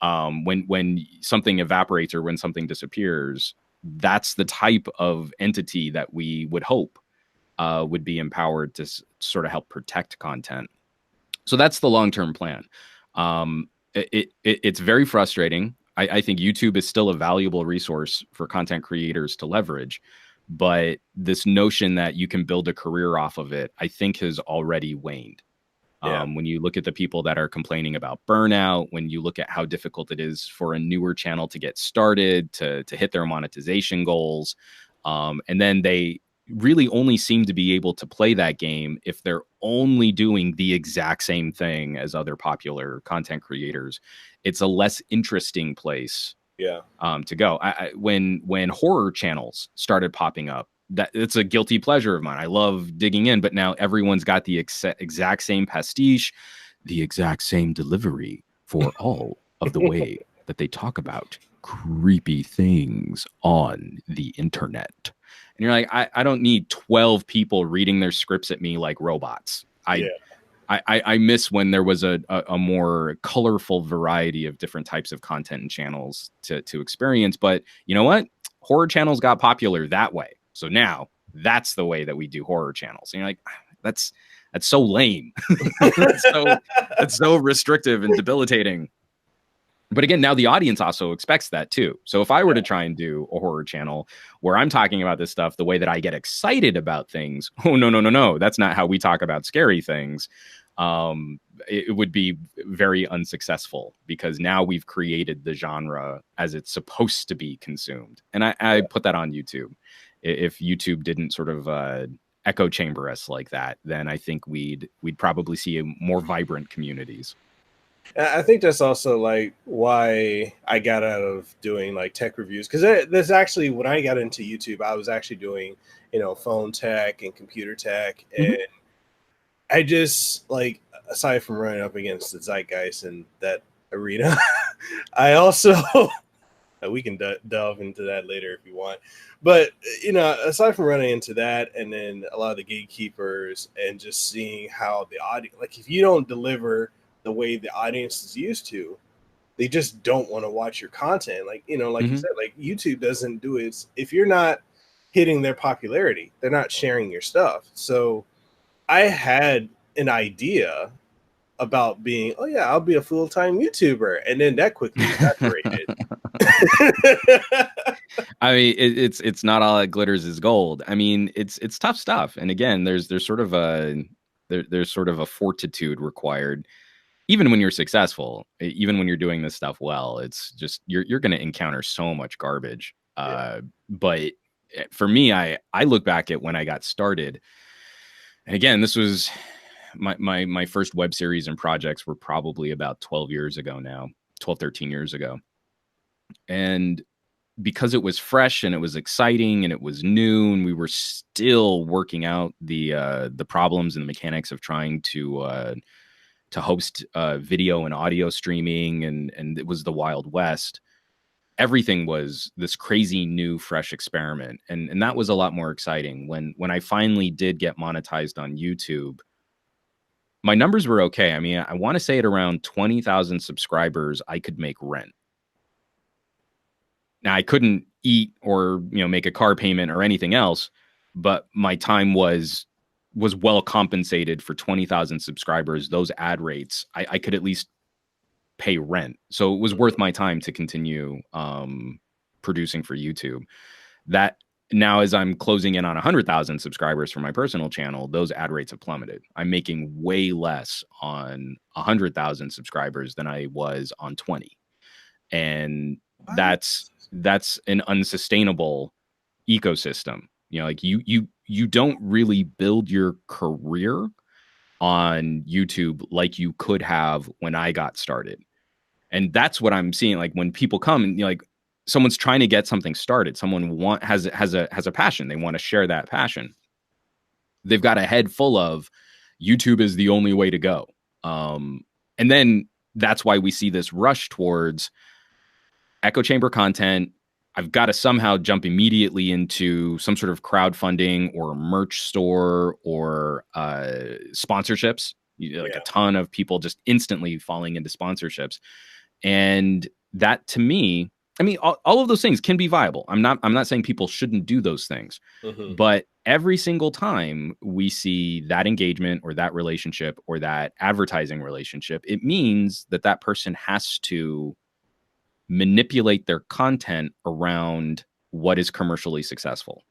When something evaporates or when something disappears, that's the type of entity that we would hope would be empowered to sort of help protect content. So that's the long-term plan. It's very frustrating. I think YouTube is still a valuable resource for content creators to leverage, but this notion that you can build a career off of it, I think, has already waned. Yeah. When you look at the people that are complaining about burnout, when you look at how difficult it is for a newer channel to get started, to hit their monetization goals, and then they really only seem to be able to play that game if they're only doing the exact same thing as other popular content creators. It's a less interesting place to go. When horror channels started popping up, that it's a guilty pleasure of mine. I love digging in, but now everyone's got the exact same pastiche, the exact same delivery for all of the way that they talk about creepy things on the internet. And you're like, I don't need 12 people reading their scripts at me like robots. I miss when there was a more colorful variety of different types of content and channels to experience. But you know what? Horror channels got popular that way. So now that's the way that we do horror channels. And you're like, that's so lame. that's so restrictive and debilitating. But again, now the audience also expects that too. So if I were to try and do a horror channel where I'm talking about this stuff the way that I get excited about things, oh, no. That's not how we talk about scary things. It would be very unsuccessful because now we've created the genre as it's supposed to be consumed. And I put that on YouTube. If YouTube didn't sort of echo chamber us like that, then I think we'd probably see more vibrant communities. I think that's also like why I got out of doing like tech reviews, because there's actually, when I got into YouTube, I was actually doing, phone tech and computer tech. And I just, like, aside from running up against the zeitgeist in that arena, I also, we can delve into that later if you want. But, aside from running into that and then a lot of the gatekeepers and just seeing how the audience, like if you don't deliver the way the audience is used to, they just don't want to watch your content. Like, you said, like YouTube doesn't do it. If you're not hitting their popularity, they're not sharing your stuff. So I had an idea about being, I'll be a full-time YouTuber. And then that quickly evaporated. I mean, it's not all that glitters is gold. I mean, it's tough stuff. And again, there's sort of a fortitude required. Even when you're successful, even when you're doing this stuff well, it's just you're going to encounter so much garbage. But for me, I look back at when I got started, and again, this was my first web series and projects were probably about 13 years ago. And because it was fresh and it was exciting and it was new, and we were still working out the problems and the mechanics of trying to host video and audio streaming, and it was the Wild West. Everything was this crazy new fresh experiment, and that was a lot more exciting. When I finally did get monetized on YouTube, my numbers were okay. I mean, I want to say at around 20,000 subscribers, I could make rent. Now I couldn't eat or make a car payment or anything else, but my time was well compensated for 20,000 subscribers. Those ad rates, I could at least pay rent. So it was worth my time to continue producing for YouTube. That now, as I'm closing in on 100,000 subscribers for my personal channel, those ad rates have plummeted. I'm making way less on 100,000 subscribers than I was on 20. And that's an unsustainable ecosystem. Like you don't really build your career on YouTube like you could have when I got started. And that's what I'm seeing. Like when people come and like someone's trying to get something started, someone has a passion. They want to share that passion. They've got a head full of YouTube is the only way to go. And then that's why we see this rush towards echo chamber content. I've got to somehow jump immediately into some sort of crowdfunding or a merch store or sponsorships. A ton of people just instantly falling into sponsorships. And that, to me, I mean, all of those things can be viable. I'm not saying people shouldn't do those things, but every single time we see that engagement or that relationship or that advertising relationship, it means that person has to manipulate their content around what is commercially successful.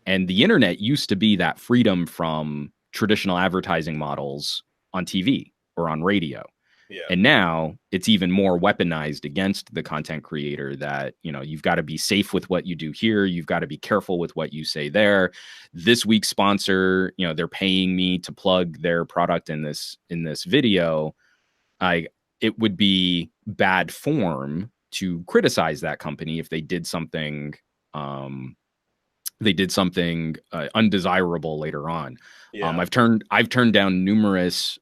And the internet used to be that freedom from traditional advertising models on TV or on radio. Yeah. And now it's even more weaponized against the content creator that, you know, you've got to be safe with what you do here. You've got to be careful with what you say there. This week's sponsor, you know, they're paying me to plug their product in this video. It would be bad form to criticize that company if they did something undesirable later on. Yeah. I've turned down numerous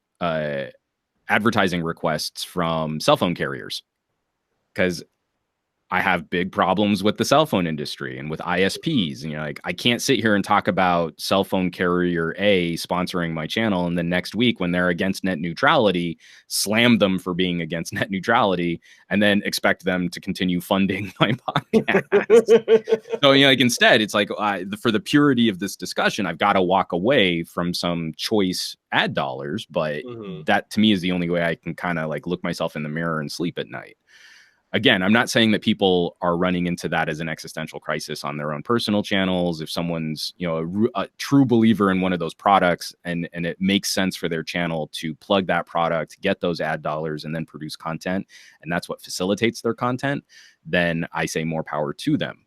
advertising requests from cell phone carriers because I have big problems with the cell phone industry and with ISPs. And, you know, like, I can't sit here and talk about cell phone carrier A sponsoring my channel, and then next week when they're against net neutrality, slam them for being against net neutrality, and then expect them to continue funding my podcast. So, you know, like, instead, it's like, for the purity of this discussion, I've got to walk away from some choice ad dollars. But that, to me, is the only way I can kind of like look myself in the mirror and sleep at night. Again, I'm not saying that people are running into that as an existential crisis on their own personal channels. If someone's, you know, a true believer in one of those products and it makes sense for their channel to plug that product, get those ad dollars, and then produce content, and that's what facilitates their content, then I say more power to them.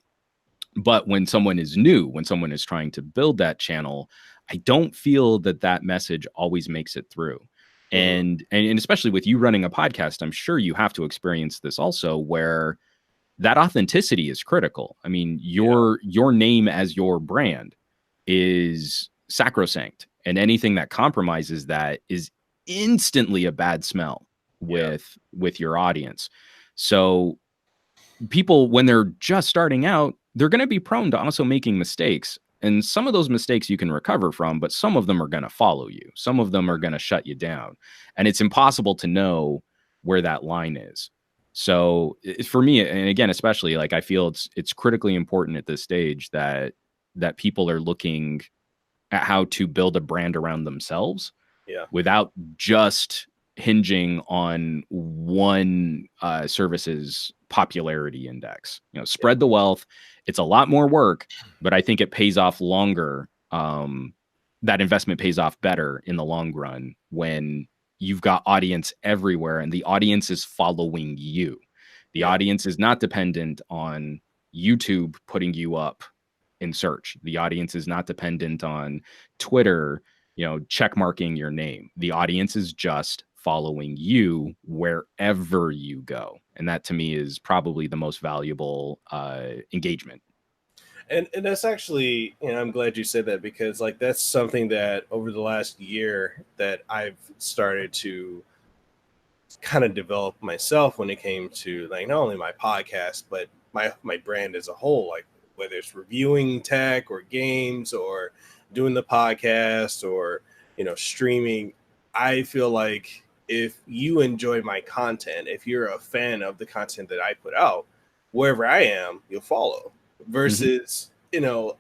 But when someone is new, when someone is trying to build that channel, I don't feel that message always makes it through. And especially with you running a podcast, I'm sure you have to experience this also, where that authenticity is critical. I mean, your name as your brand is sacrosanct, and anything that compromises that is instantly a bad smell with your audience. So people, when they're just starting out, they're going to be prone to also making mistakes. And some of those mistakes you can recover from, but some of them are going to follow you. Some of them are going to shut you down. And it's impossible to know where that line is. So for me, and again, especially, like, I feel it's critically important at this stage that people are looking at how to build a brand around themselves without just hinging on one service's popularity index. You know, spread the wealth. It's a lot more work, but I think it pays off longer. That investment pays off better in the long run when you've got audience everywhere and the audience is following you. The audience is not dependent on YouTube putting you up in search. The audience is not dependent on Twitter, you know, check marking your name. The audience is just following you wherever you go. And that, to me, is probably the most valuable engagement. And that's actually, you know, I'm glad you said that, because like that's something that over the last year that I've started to kind of develop myself when it came to like not only my podcast, but my brand as a whole, like whether it's reviewing tech or games or doing the podcast or, you know, streaming. I feel like if you enjoy my content, if you're a fan of the content that I put out, wherever I am, you'll follow. Versus, you know,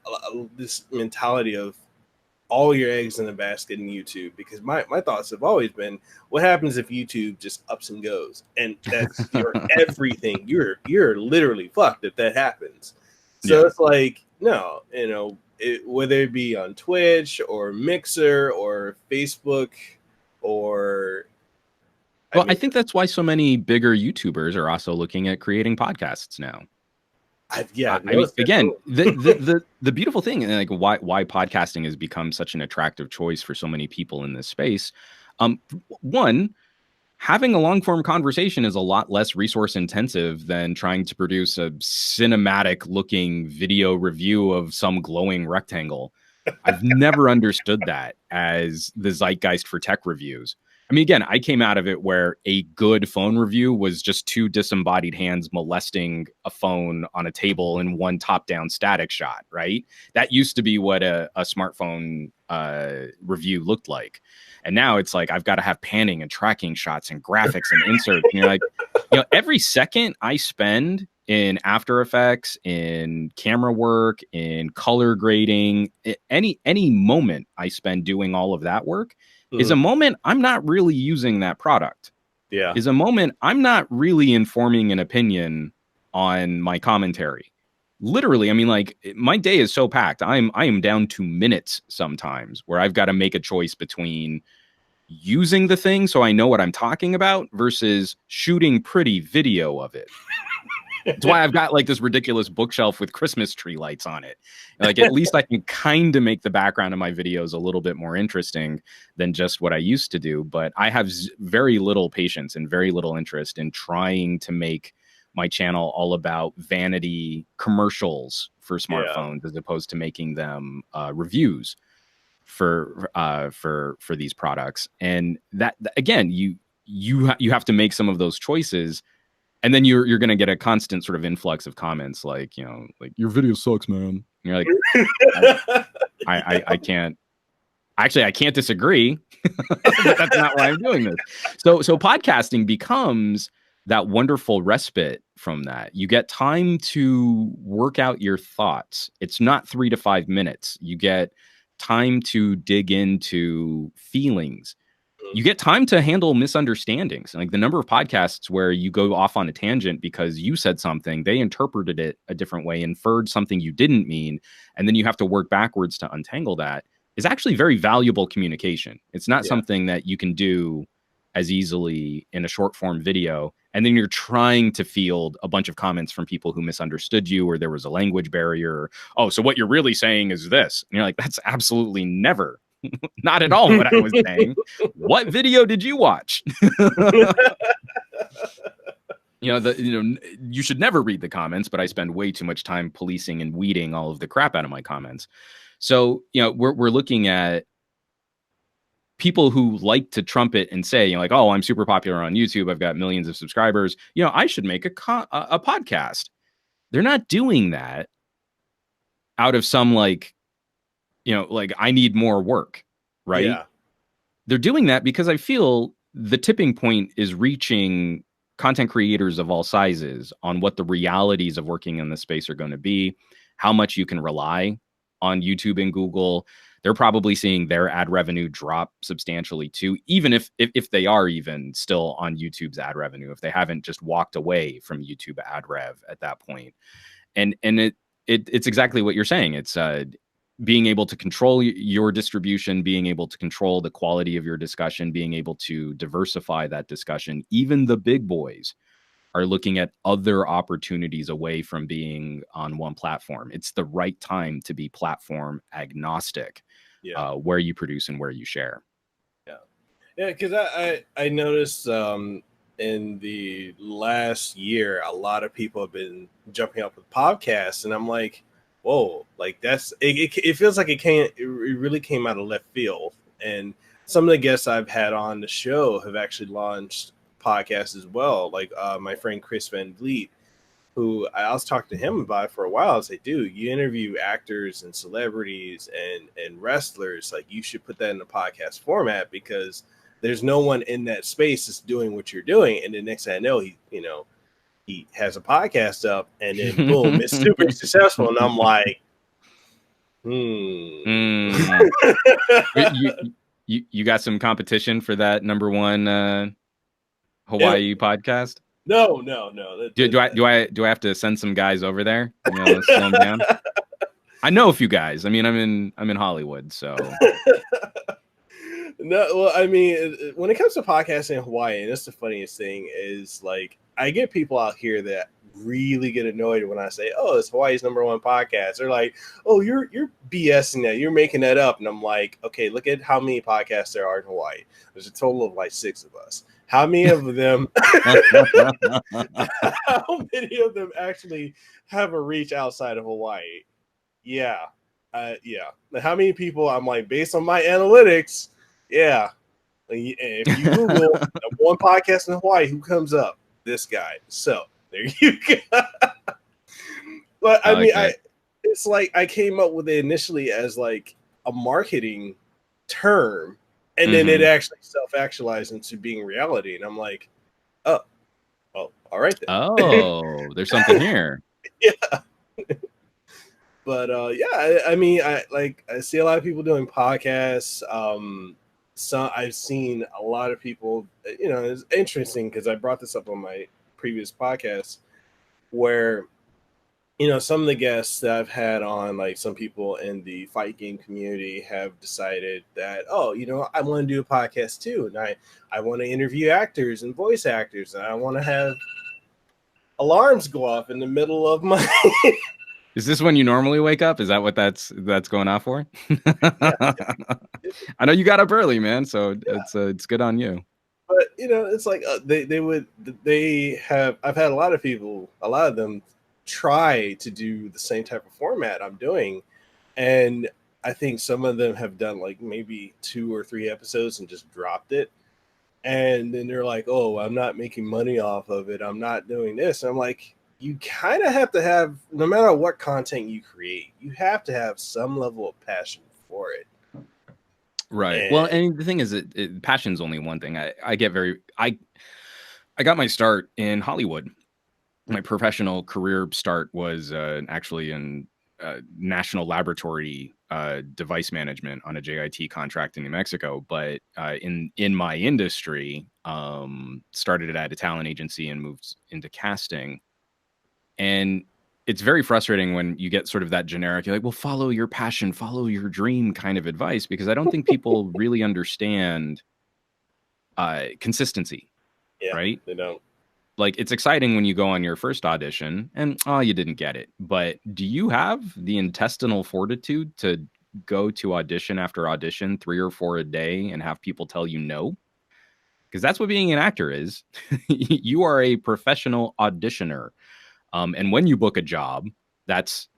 this mentality of all your eggs in a basket in YouTube. Because my thoughts have always been, what happens if YouTube just ups and goes? And that's your everything. You're literally fucked if that happens. So it's like, no, you know, whether it be on Twitch or Mixer or Facebook or... I think that's why so many bigger YouTubers are also looking at creating podcasts now. I mean, again, the beautiful thing, and like why podcasting has become such an attractive choice for so many people in this space. One, having a long form conversation is a lot less resource intensive than trying to produce a cinematic looking video review of some glowing rectangle. I've never understood that as the zeitgeist for tech reviews. I mean, again, I came out of it where a good phone review was just two disembodied hands molesting a phone on a table in one top-down static shot, right? That used to be what a smartphone review looked like. And now it's like, I've got to have panning and tracking shots and graphics and inserts. And you're like, you know, every second I spend in After Effects, in camera work, in color grading, any moment I spend doing all of that work is a moment I'm not really using that product. Yeah. Is a moment I'm not really informing an opinion on my commentary. Literally, I mean, like, my day is so packed. I am down to minutes sometimes where I've got to make a choice between, using the thing so I know what I'm talking about versus shooting pretty video of it. That's why I've got like this ridiculous bookshelf with Christmas tree lights on it. Like at least I can kind of make the background of my videos a little bit more interesting than just what I used to do. But I have very little patience and very little interest in trying to make my channel all about vanity commercials for smartphones as opposed to making them reviews for these products. And that again, you have to make some of those choices. And then you're going to get a constant sort of influx of comments like, you know, like your video sucks, man. And you're like, I can't disagree. But that's not why I'm doing this. So podcasting becomes that wonderful respite from that. You get time to work out your thoughts. It's not 3 to 5 minutes. You get time to dig into feelings. You get time to handle misunderstandings. Like the number of podcasts where you go off on a tangent because you said something, they interpreted it a different way, inferred something you didn't mean, and then you have to work backwards to untangle that is actually very valuable communication. It's not something that you can do as easily in a short form video. And then you're trying to field a bunch of comments from people who misunderstood you, or there was a language barrier. Or, oh, so what you're really saying is this. And you're like, that's absolutely never not at all what I was saying. What video did you watch? You should never read the comments, but I spend way too much time policing and weeding all of the crap out of my comments. So, we're looking at people who like to trumpet and say, like, oh, I'm super popular on YouTube. I've got millions of subscribers. I should make a podcast. They're not doing that out of some like I need more work, right? Yeah. They're doing that because I feel the tipping point is reaching content creators of all sizes on what the realities of working in this space are going to be, how much you can rely on YouTube and Google. They're probably seeing their ad revenue drop substantially too, even if they are even still on YouTube's ad revenue, if they haven't just walked away from YouTube ad rev at that point. And it's exactly what you're saying. It's being able to control your distribution, being able to control the quality of your discussion, being able to diversify that discussion. Even the big boys are looking at other opportunities away from being on one platform. It's the right time to be platform agnostic, where you produce and where you share. Yeah, because I noticed in the last year, a lot of people have been jumping up with podcasts, and I'm like, whoa, like that's it feels like it really came out of left field. And some of the guests I've had on the show have actually launched podcasts as well. Like my friend Chris Van Vliet, who I was talking to him about it for a while. I was like, dude, you interview actors and celebrities and wrestlers, like you should put that in the podcast format because there's no one in that space that's doing what you're doing. And the next thing I know, he has a podcast up, and then boom, it's super successful. And I'm like, You got some competition for that number one Hawaii podcast? No. Do I have to send some guys over there? Slow them down. I know a few guys. I mean, I'm in Hollywood, so. No, well, I mean, when it comes to podcasting in Hawaii, and that's the funniest thing is like I get people out here that really get annoyed when I say, "Oh, it's Hawaii's number one podcast." They're like, "Oh, you're BSing that. You're making that up." And I'm like, "Okay, look at how many podcasts there are in Hawaii. There's a total of like 6 of us. How many of them? How many of them actually have a reach outside of Hawaii? Yeah. How many people? I'm like, based on my analytics, yeah. If you Google one podcast in Hawaii, who comes up? This guy. So there you go. But I mean, it's like I came up with it initially as like a marketing term, and then it actually self-actualized into being reality. And I'm like, oh, all right then. Oh, there's something here. Yeah. But I mean, I see a lot of people doing podcasts. So I've seen a lot of people, it's interesting because I brought this up on my previous podcast where some of the guests that I've had on, like some people in the fight game community have decided that, oh, I want to do a podcast too. And I want to interview actors and voice actors. And I want to have alarms go off in the middle of my... Is this when you normally wake up? Is that what that's going on for? Yeah. I know you got up early, man. So it's good on you. But, it's like I've had a lot of them try to do the same type of format I'm doing, and I think some of them have done like maybe 2 or 3 episodes and just dropped it, and then they're like, oh, I'm not making money off of it, I'm not doing this. And I'm like, you kind of have to have, no matter what content you create, you have to have some level of passion for it. Right. Well, and the thing is, passion's only one thing. I got my start in Hollywood. My professional career start was actually in national laboratory device management on a JIT contract in New Mexico. But in my industry, started at a talent agency and moved into casting. And it's very frustrating when you get sort of that generic, you're like, well, follow your passion, follow your dream kind of advice, because I don't think people really understand consistency. Yeah, right? They don't. Like, it's exciting when you go on your first audition and, you didn't get it. But do you have the intestinal fortitude to go to audition after audition 3 or 4 a day and have people tell you no? Because that's what being an actor is. You are a professional auditioner. And when you book a job, that's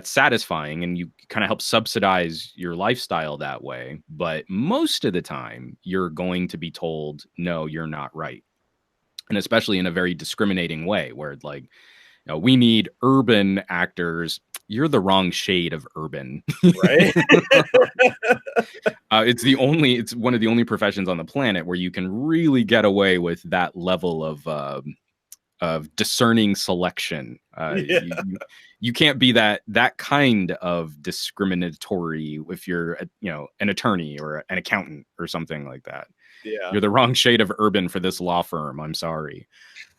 satisfying, and you kind of help subsidize your lifestyle that way. But most of the time, you're going to be told, no, you're not right. And especially in a very discriminating way, where like, we need urban actors. You're the wrong shade of urban. Right. It's one of the only professions on the planet where you can really get away with that level of discerning selection. You can't be that kind of discriminatory if you're an attorney or an accountant or something like that. Yeah, you're the wrong shade of urban for this law firm. I'm sorry.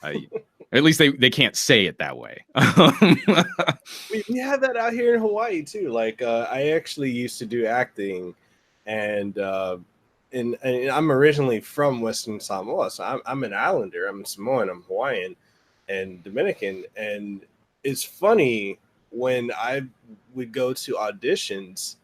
At least they can't say it that way. we have that out here in Hawaii too. Like I actually used to do acting, and I'm originally from Western Samoa, so I'm an islander. I'm Samoan, I'm Hawaiian and Dominican. And it's funny, when I would go to auditions,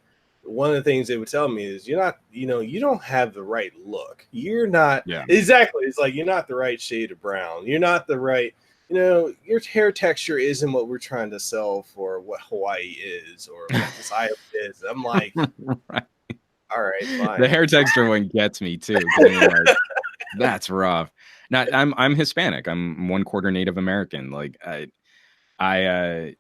one of the things they would tell me is, you're not, you don't have the right look. You're not. Yeah. Exactly. It's like, you're not the right shade of brown. You're not the right, your hair texture isn't what we're trying to sell for what Hawaii is or what this island is. I'm like, right. All right, fine. The hair texture one gets me too. Like, that's rough. Now, I'm Hispanic. I'm 1/4 Native American. Like I'm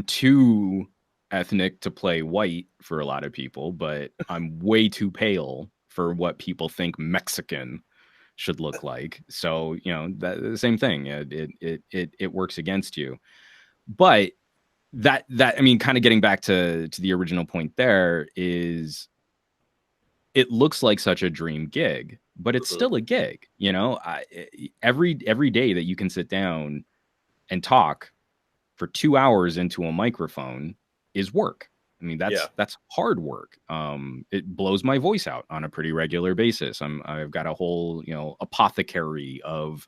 too ethnic to play white for a lot of people, but I'm way too pale for what people think Mexican should look like. So, the same thing. It works against you. But that I mean, kind of getting back to the original point, there is, it looks like such a dream gig, but it's still a gig. Every day that you can sit down and talk for 2 hours into a microphone is work. I mean, that's hard work. It blows my voice out on a pretty regular basis. I've got a whole, apothecary of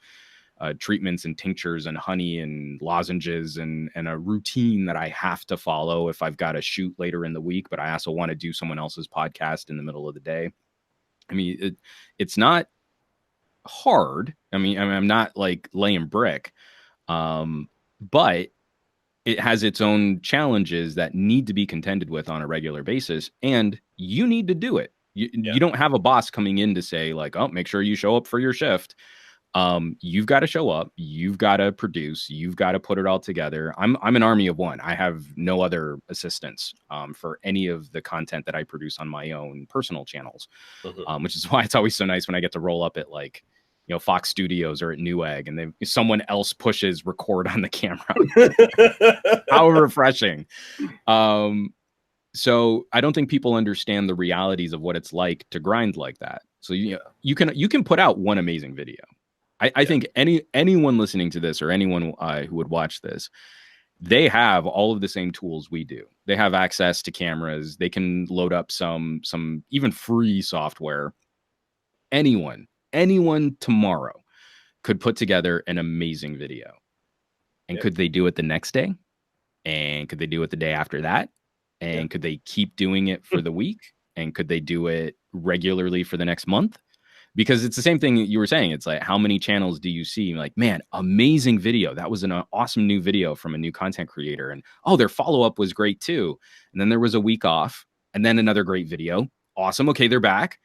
treatments and tinctures and honey and lozenges and a routine that I have to follow if I've got a shoot later in the week, but I also want to do someone else's podcast in the middle of the day. I mean, it's not hard. I mean, I'm not like laying brick, but it has its own challenges that need to be contended with on a regular basis, and you need to do it. You don't have a boss coming in to say like, oh, make sure you show up for your shift. You've got to show up, you've got to produce, you've got to put it all together. I'm an army of one. I have no other assistants for any of the content that I produce on my own personal channels, which is why it's always so nice when I get to roll up at like, Fox Studios or at Newegg, and someone else pushes record on the camera. How refreshing. So I don't think people understand the realities of what it's like to grind like that. So you can put out one amazing video. I think anyone listening to this or anyone who would watch this, they have all of the same tools we do. They have access to cameras. They can load up some even free software. Anyone tomorrow could put together an amazing video. And could they do it the next day? And could they do it the day after that? And could they keep doing it for the week? And could they do it regularly for the next month? Because it's the same thing you were saying. It's like, how many channels do you see? Like, man, amazing video. That was an awesome new video from a new content creator. And oh, their follow-up was great too. And then there was a week off and then another great video. Awesome. Okay, they're back.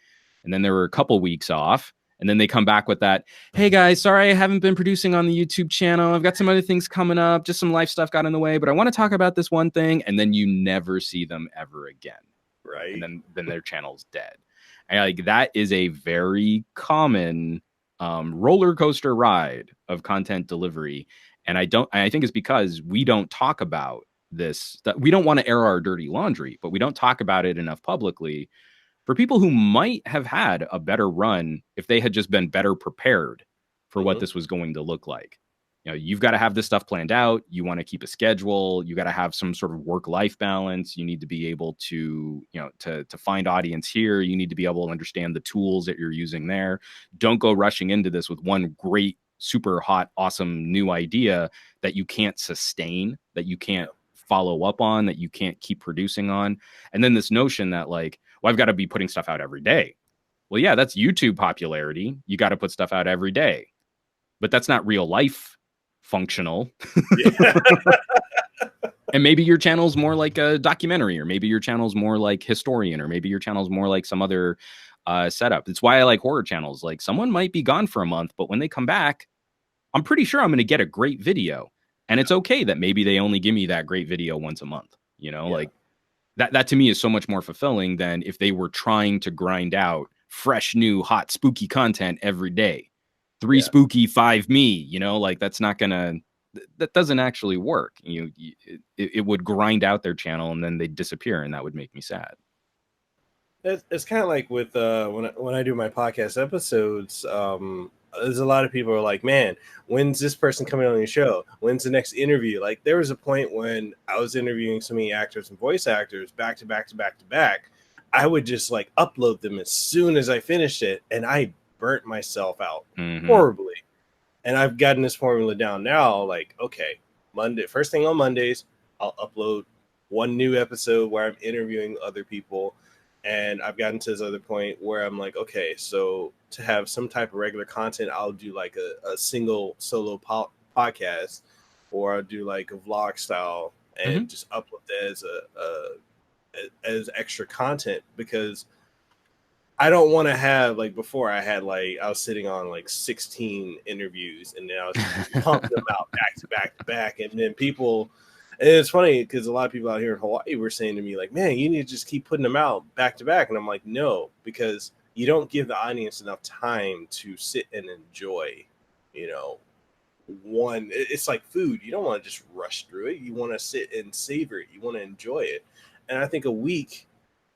And then there were a couple weeks off. And then they come back with that, hey guys, sorry I haven't been producing on the YouTube channel. I've got some other things coming up. Just some life stuff got in the way, but I want to talk about this one thing. And then you never see them ever again. Right. And then their channel's dead. And like that is a very common roller coaster ride of content delivery. And I think it's because we don't talk about this, that we don't want to air our dirty laundry, but we don't talk about it enough publicly. For people who might have had a better run if they had just been better prepared for what this was going to look like. You know, you've got to have this stuff planned out. You want to keep a schedule. You got to have some sort of work-life balance. You need to be able to, you know, to find audience here. You need to be able to understand the tools that you're using there. Don't go rushing into this with one great, super hot, awesome new idea that you can't sustain, that you can't follow up on, that you can't keep producing on. And then this notion that like, well, I've got to be putting stuff out every day. Well, yeah, that's YouTube popularity. You got to put stuff out every day, but that's not real life functional. And maybe your channel's more like a documentary, or maybe your channel's more like historian, or maybe your channel's more like some other setup. It's why I like horror channels. Like someone might be gone for a month, but when they come back, I'm pretty sure I'm going to get a great video. And it's okay that maybe they only give me that great video once a month, you know, like that to me is so much more fulfilling than if they were trying to grind out fresh, new, hot, spooky content every day. 3 spooky, 5 me, you know, like that doesn't actually work. It would grind out their channel and then they'd disappear, and that would make me sad. It's kind of like with when I do my podcast episodes, there's a lot of people who are like, man, when's this person coming on your show? When's the next interview? Like there was a point when I was interviewing so many actors and voice actors back to back to back to back. I would just like upload them as soon as I finished it, and I burnt myself out horribly. And I've gotten this formula down now. Like, okay, first thing on Mondays, I'll upload one new episode where I'm interviewing other people. And I've gotten to this other point where I'm like, okay, so to have some type of regular content, I'll do like a single solo podcast, or I'll do like a vlog style and just upload that as extra content, because I don't want to have, like before I was sitting on like 16 interviews, and then I was pumping them out back to back to back. And then people, and it's funny because a lot of people out here in Hawaii were saying to me like, man, you need to just keep putting them out back to back. And I'm like, no, because you don't give the audience enough time to sit and enjoy, you know, it's like food. You don't want to just rush through it. You want to sit and savor it. You want to enjoy it. And I think a week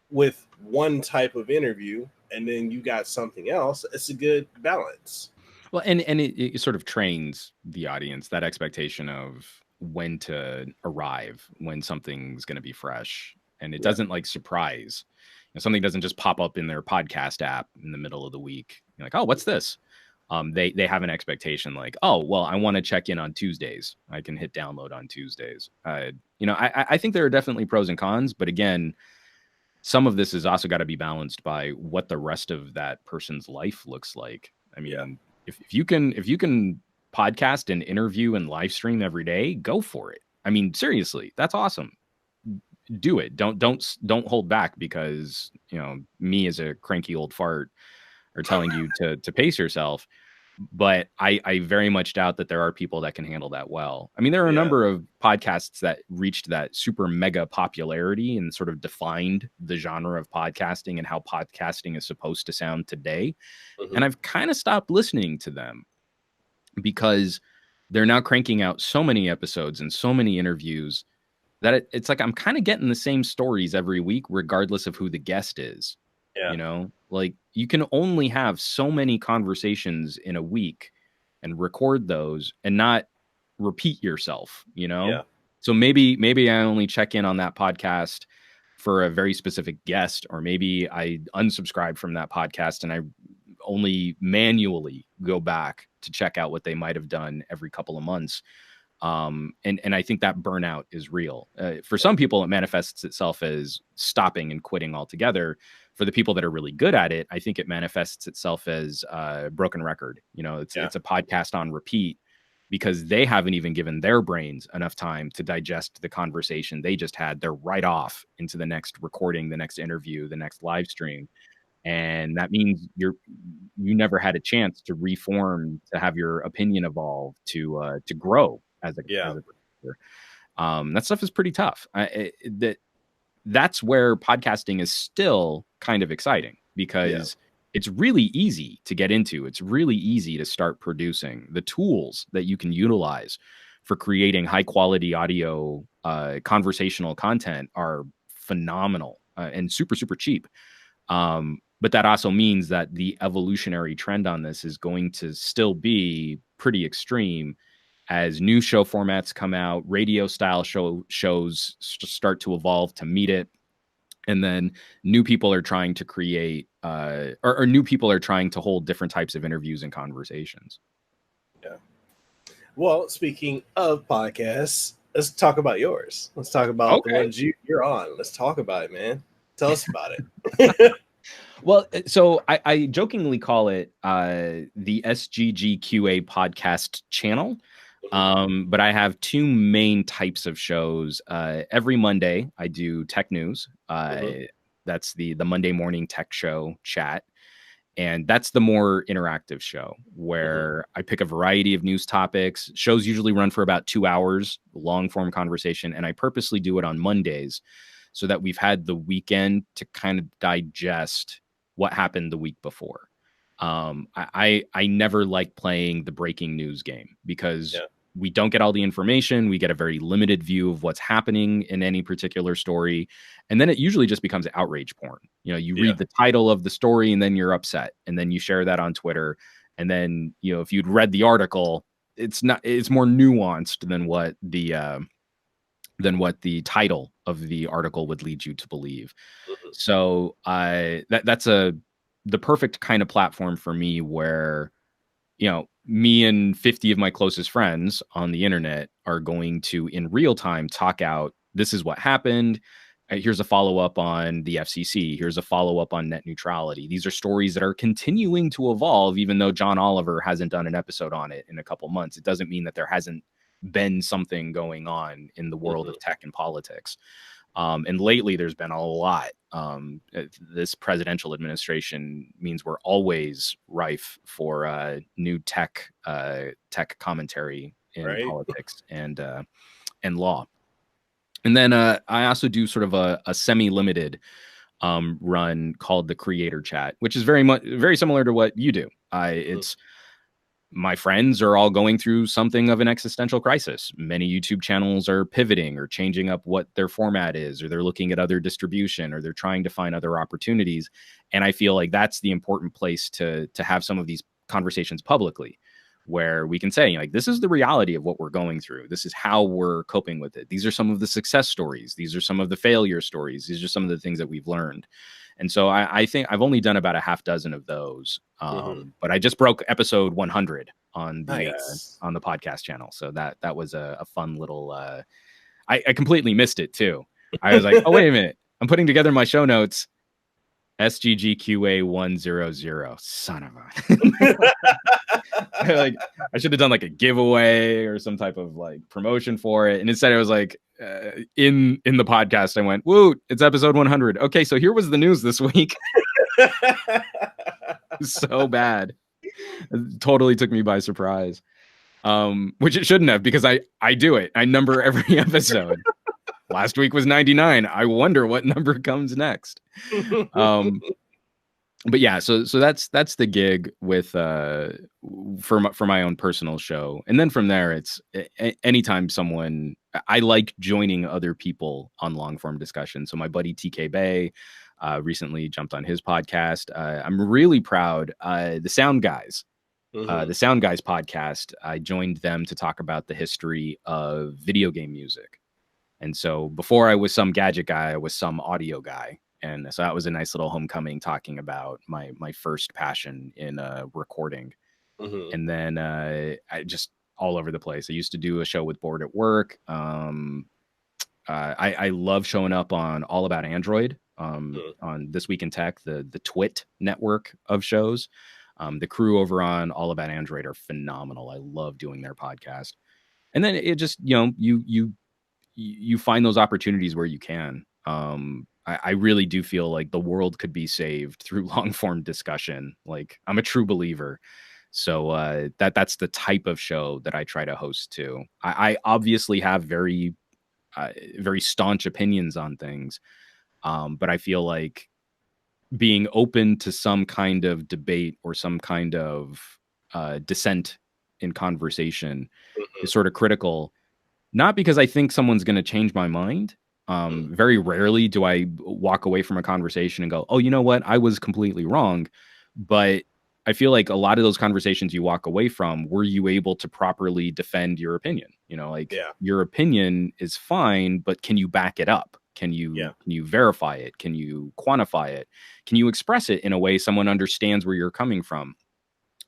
with one type of interview and then you got something else, it's a good balance. Well, and it sort of trains the audience, that expectation of when to arrive, when something's going to be fresh, and it doesn't like surprise. You know, something doesn't just pop up in their podcast app in the middle of the week. You're like, oh, what's this? They have an expectation like, oh, well, I want to check in on Tuesdays. I can hit download on Tuesdays. I think there are definitely pros and cons, but again, some of this has also got to be balanced by what the rest of that person's life looks like. I mean, if you can podcast and interview and live stream every day, go for it. I mean, seriously, that's awesome. Do it. Don't hold back because, you know, me as a cranky old fart are telling you to pace yourself. But I very much doubt that there are people that can handle that well. I mean, there are a number of podcasts that reached that super mega popularity and sort of defined the genre of podcasting and how podcasting is supposed to sound today. And I've kind of stopped listening to them because they're now cranking out so many episodes and so many interviews that it's like I'm kind of getting the same stories every week, regardless of who the guest is. You know, like you can only have so many conversations in a week and record those and not repeat yourself, Yeah. So maybe I only check in on that podcast for a very specific guest, or maybe I unsubscribe from that podcast and I only manually go back to check out what they might have done every couple of months. And I think that burnout is real. For some people, it manifests itself as stopping and quitting altogether. For the people that are really good at it, I think it manifests itself as a broken record. It's a podcast on repeat because they haven't even given their brains enough time to digest the conversation they just had. They're right off into the next recording, the next interview, the next live stream. And that means you never had a chance to reform, to have your opinion evolve, to grow as a producer. That stuff is pretty tough. That's where podcasting is still kind of exciting because it's really easy to get into. It's really easy to start producing. The tools that you can utilize for creating high quality audio conversational content are phenomenal and super, super cheap. But that also means that the evolutionary trend on this is going to still be pretty extreme as new show formats come out, radio style shows start to evolve to meet it. And then new people are trying to create or new people are trying to hold different types of interviews and conversations. Yeah. Well, speaking of podcasts, let's talk about yours. Let's talk about the ones you're on. Let's talk about it, man. Tell us about it. Well, so I jokingly call it the SGGQA podcast channel. But I have two main types of shows. Every Monday, I do tech news. That's the Monday morning tech show chat. And that's the more interactive show where I pick a variety of news topics. Shows usually run for about 2 hours, long form conversation. And I purposely do it on Mondays so that we've had the weekend to kind of digest what happened the week before. I never like playing the breaking news game because we don't get all the information. We get a very limited view of what's happening in any particular story. And then it usually just becomes outrage porn. You read the title of the story and then you're upset. And then you share that on Twitter. And then, if you'd read the article, it's more nuanced than what the title of the article would lead you to believe. So that's the perfect kind of platform for me where, me and 50 of my closest friends on the internet are going to in real time talk out, this is what happened. Here's a follow-up on the FCC. Here's a follow-up on net neutrality. These are stories that are continuing to evolve, even though John Oliver hasn't done an episode on it in a couple months. It doesn't mean that there hasn't been something going on in the world of tech and politics. And lately there's been a lot. This presidential administration means we're always rife for new tech commentary in politics and law. And then I also do sort of a semi-limited run called the Creator Chat, which is very similar to what you do. It's my friends are all going through something of an existential crisis. Many YouTube channels are pivoting or changing up what their format is, or they're looking at other distribution, or they're trying to find other opportunities. And I feel like that's the important place to have some of these conversations publicly, where we can say, like, this is the reality of what we're going through. This is how we're coping with it. These are some of the success stories. These are some of the failure stories. These are some of the things that we've learned. And so I think I've only done about a half dozen of those. But I just broke episode 100 on the podcast channel. So that was a fun little, I completely missed it too. I was like, oh, wait a minute. I'm putting together my show notes. SGGQA 100. Son of a. I should have done like a giveaway or some type of like promotion for it. And instead it was like in the podcast, I went, woo, it's episode 100. Okay, so here was the news this week. So bad. It totally took me by surprise. Which it shouldn't have, because I do it. I number every episode. Last week was 99. I wonder what number comes next. But yeah, so that's the gig with for my own personal show. And then from there, it's anytime I like joining other people on long form discussion. So my buddy TK Bay recently jumped on his podcast. I'm really proud. The Sound Guys the Sound Guys podcast. I joined them to talk about the history of video game music. And so before I was Some Gadget Guy, I was Some Audio Guy. And so that was a nice little homecoming, talking about my first passion in recording. And then I just all over the place. I used to do a show with Board at Work. I love showing up on All About Android, on This Week in Tech, the Twit network of shows. The crew over on All About Android are phenomenal. I love doing their podcast. And then it just, you find those opportunities where you can. I really do feel like the world could be saved through long form discussion. Like, I'm a true believer. So that's the type of show that I try to host too. I obviously have very staunch opinions on things. But I feel like being open to some kind of debate or some kind of dissent in conversation is sort of critical. Not because I think someone's going to change my mind. Very rarely do I walk away from a conversation and go, oh, you know what? I was completely wrong. But I feel like a lot of those conversations you walk away from, were you able to properly defend your opinion? Your opinion is fine, but can you back it up? Can you verify it? Can you quantify it? Can you express it in a way someone understands where you're coming from?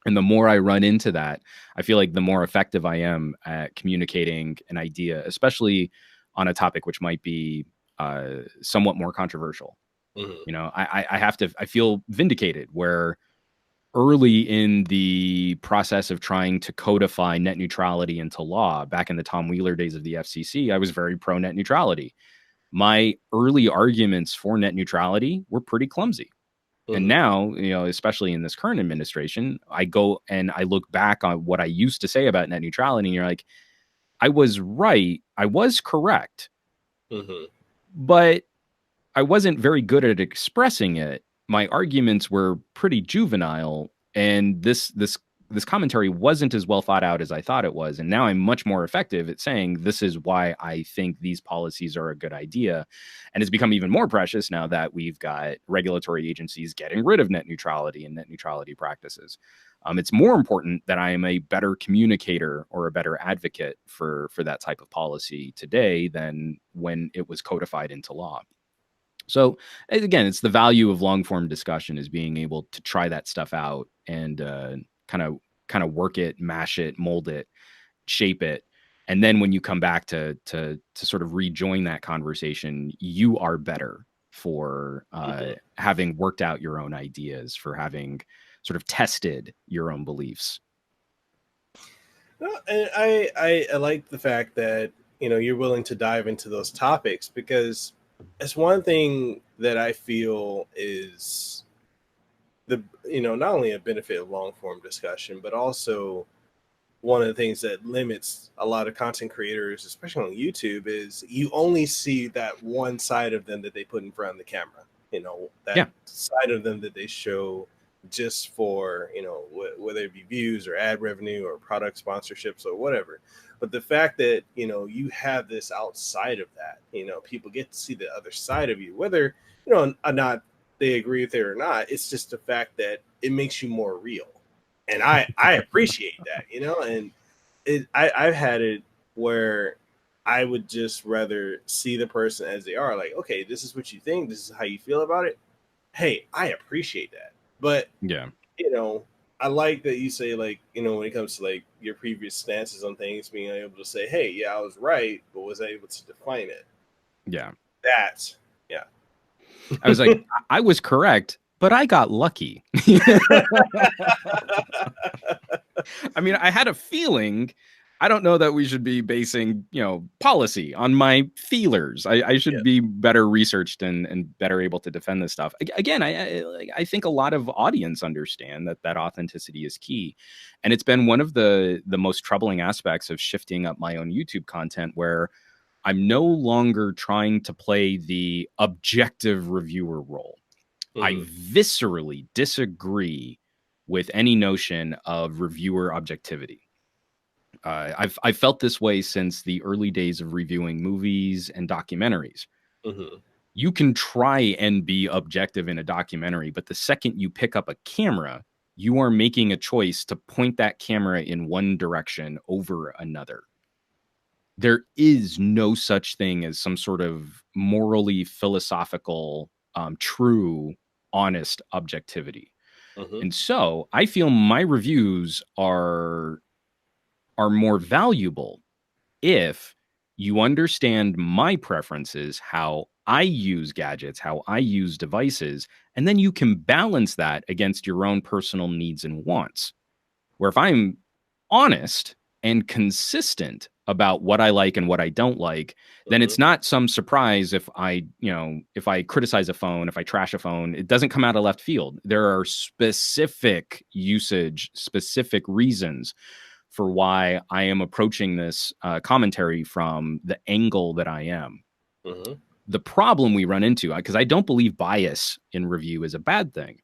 And the more I run into that, I feel like the more effective I am at communicating an idea, especially on a topic which might be somewhat more controversial. I feel vindicated where early in the process of trying to codify net neutrality into law, back in the Tom Wheeler days of the FCC, I was very pro net neutrality. My early arguments for net neutrality were pretty clumsy. And now, especially in this current administration, I go and I look back on what I used to say about net neutrality, and you're like, I was right. I was correct. But I wasn't very good at expressing it. My arguments were pretty juvenile, and this commentary wasn't as well thought out as I thought it was. And now I'm much more effective at saying, this is why I think these policies are a good idea. And it's become even more precious now that we've got regulatory agencies getting rid of net neutrality and net neutrality practices. It's more important that I am a better communicator or a better advocate for that type of policy today than when it was codified into law. So again, it's the value of long form discussion, is being able to try that stuff out and kind of work it, mash it, mold it, shape it. And then when you come back to sort of rejoin that conversation, you are better for having worked out your own ideas, for having sort of tested your own beliefs. Well, and I like the fact that, you're willing to dive into those topics, because it's one thing that I feel is not only a benefit of long form discussion, but also one of the things that limits a lot of content creators, especially on YouTube, is you only see that one side of them that they put in front of the camera, side of them that they show just for, whether it be views or ad revenue or product sponsorships or whatever. But the fact that, you have this outside of that, people get to see the other side of you, whether, or not they agree with it or not. It's just the fact that it makes you more real. And I appreciate that, and I've had it where I would just rather see the person as they are. Like, okay, this is what you think. This is how you feel about it. Hey, I appreciate that. But, I like that you say, like, when it comes to like your previous stances on things, being able to say, hey, yeah, I was right, but was I able to define it? Yeah. I was like, I was correct, but I got lucky. I mean, I had a feeling. I don't know that we should be basing, policy on my feelers. I should be better researched and better able to defend this stuff. Again, I think a lot of audience understand that authenticity is key. And it's been one of the most troubling aspects of shifting up my own YouTube content, where I'm no longer trying to play the objective reviewer role. I viscerally disagree with any notion of reviewer objectivity. I've felt this way since the early days of reviewing movies and documentaries. You can try and be objective in a documentary, but the second you pick up a camera, you are making a choice to point that camera in one direction over another. There is no such thing as some sort of morally philosophical, true, honest objectivity. And so I feel my reviews are more valuable if you understand my preferences, how I use gadgets, how I use devices, and then you can balance that against your own personal needs and wants. Where if I'm honest and consistent about what I like and what I don't like, then it's not some surprise if I criticize a phone, if I trash a phone, it doesn't come out of left field. There are specific usage, specific reasons for why I am approaching this commentary from the angle that I am. The problem we run into, because I don't believe bias in review is a bad thing.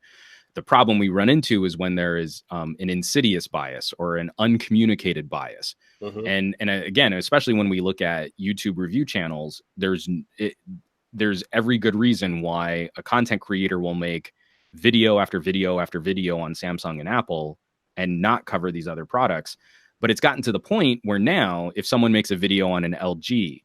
The problem we run into is when there is an insidious bias or an uncommunicated bias. And again, especially when we look at YouTube review channels, there's every good reason why a content creator will make video after video after video on Samsung and Apple and not cover these other products. But it's gotten to the point where now if someone makes a video on an LG,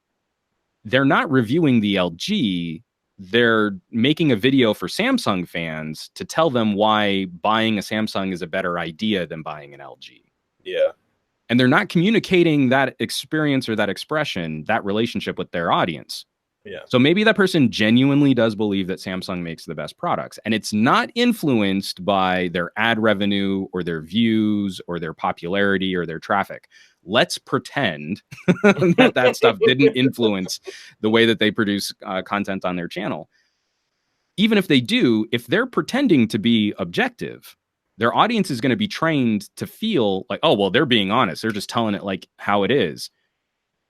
they're not reviewing the LG. They're making a video for Samsung fans to tell them why buying a Samsung is a better idea than buying an LG. Yeah. And they're not communicating that experience or that expression, that relationship with their audience. Yeah. So maybe that person genuinely does believe that Samsung makes the best products, and it's not influenced by their ad revenue or their views or their popularity or their traffic. Let's pretend that stuff didn't influence the way that they produce content on their channel. Even if they do, if they're pretending to be objective, their audience is going to be trained to feel like, oh, well, they're being honest. They're just telling it like how it is.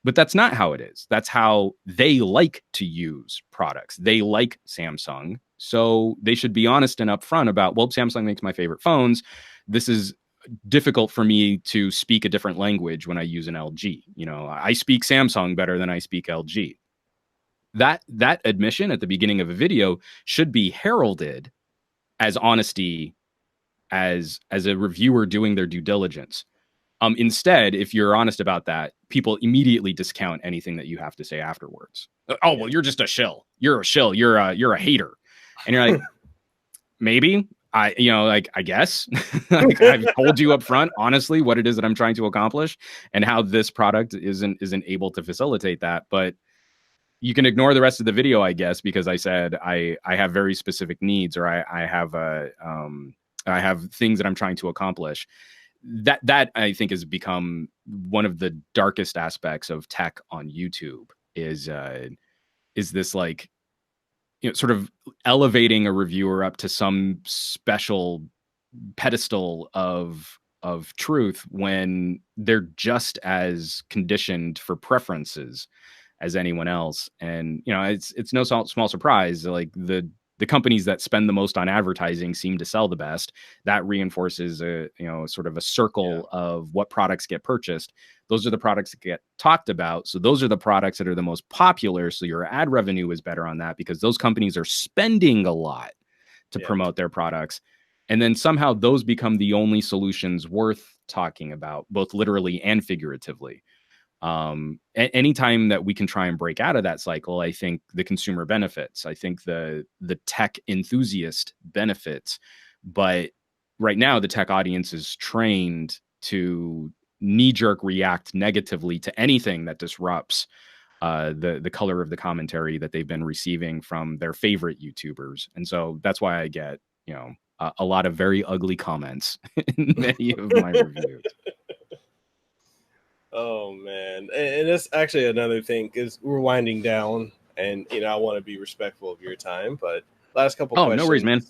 But that's not how it is. That's how they like to use products. They like Samsung. So they should be honest and upfront about, well, Samsung makes my favorite phones. This is difficult for me to speak a different language when I use an LG. I speak Samsung better than I speak LG. That admission at the beginning of a video should be heralded as honesty, as a reviewer doing their due diligence. Instead, if you're honest about that, people immediately discount anything that you have to say afterwards. Oh, well, you're just a shill. You're a shill. You're a hater. And you're like, maybe I guess like, I've told you up front, honestly, what it is that I'm trying to accomplish and how this product isn't able to facilitate that. But you can ignore the rest of the video, I guess, because I said I have very specific needs, or I have things that I'm trying to accomplish. That I think has become one of the darkest aspects of tech on YouTube is this like, sort of elevating a reviewer up to some special pedestal of truth when they're just as conditioned for preferences as anyone else. And it's no small surprise, like the companies that spend the most on advertising seem to sell the best. That reinforces sort of a circle of what products get purchased. Those are the products that get talked about. So those are the products that are the most popular. So your ad revenue is better on that because those companies are spending a lot to promote their products. And then somehow those become the only solutions worth talking about, both literally and figuratively. Anytime that we can try and break out of that cycle, I think the consumer benefits. I think the tech enthusiast benefits. But right now, the tech audience is trained to knee-jerk react negatively to anything that disrupts the color of the commentary that they've been receiving from their favorite YouTubers. And so that's why I get a lot of very ugly comments in many of my reviews. Oh man, and that's actually another thing because we're winding down, and I want to be respectful of your time. But last couple questions. No worries, man.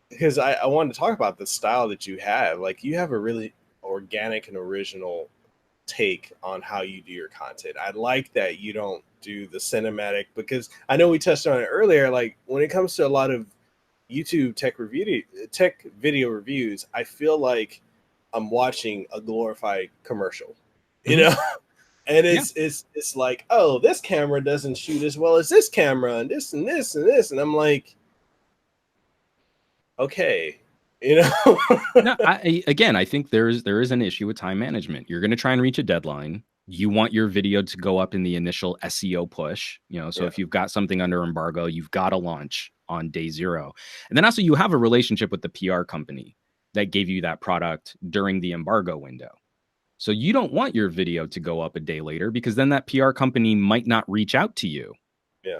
Because I wanted to talk about the style that you have. Like you have a really organic and original take on how you do your content. I like that you don't do the cinematic, because I know we touched on it earlier. Like when it comes to a lot of YouTube tech video reviews, I feel like I'm watching a glorified commercial, and it's like, oh, this camera doesn't shoot as well as this camera, and this and this and this, and I'm like, okay, You know? No, I think there is an issue with time management. You're going to try and reach a deadline. You want your video to go up in the initial SEO push, so Yeah. if you've got something under embargo, you've got to launch on day 0. And then also you have a relationship with the PR company that gave you that product during the embargo window. So you don't want your video to go up a day later, because then that PR company might not reach out to you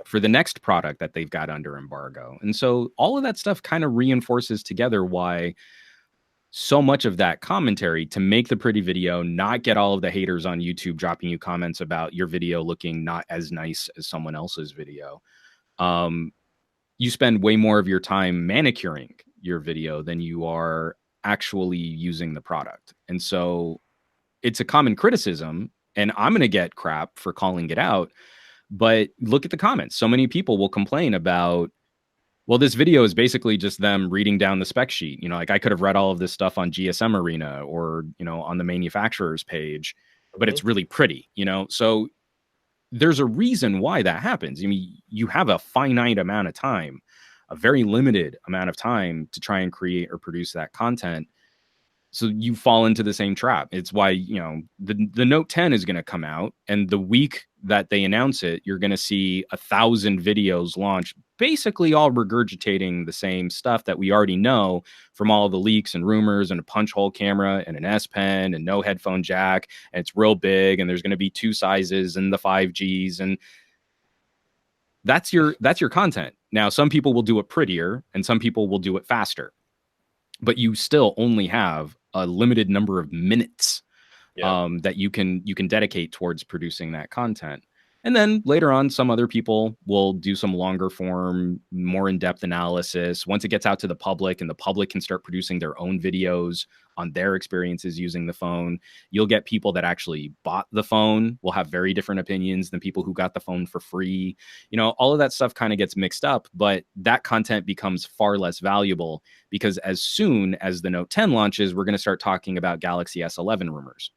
for the next product that they've got under embargo. And so all of that stuff kind of reinforces together why so much of that commentary to make the pretty video, not get all of the haters on YouTube dropping you comments about your video looking not as nice as someone else's video. You spend way more of your time manicuring your video than you are actually using the product. And so it's a common criticism, and I'm going to get crap for calling it out. But look at the comments. So many people will complain about, well, this video is basically just them reading down the spec sheet. Like I could have read all of this stuff on GSM Arena or, on the manufacturer's page, but it's really pretty, So there's a reason why that happens. I mean, you have a finite amount of time, a very limited amount of time to try and create or produce that content. So you fall into the same trap. It's why, the Note 10 is going to come out, and the week that they announce it, you're going to see 1,000 videos launch, basically all regurgitating the same stuff that we already know from all the leaks and rumors, and a punch hole camera and an S Pen and no headphone jack. And it's real big, and there's going to be 2 sizes and the 5Gs. And that's your content. Now, some people will do it prettier and some people will do it faster, but you still only have a limited number of minutes that you can dedicate towards producing that content. And then later on, some other people will do some longer form, more in-depth analysis. Once it gets out to the public and the public can start producing their own videos on their experiences using the phone, you'll get people that actually bought the phone will have very different opinions than people who got the phone for free. All of that stuff kind of gets mixed up, but that content becomes far less valuable, because as soon as the Note 10 launches, we're going to start talking about Galaxy S11 rumors.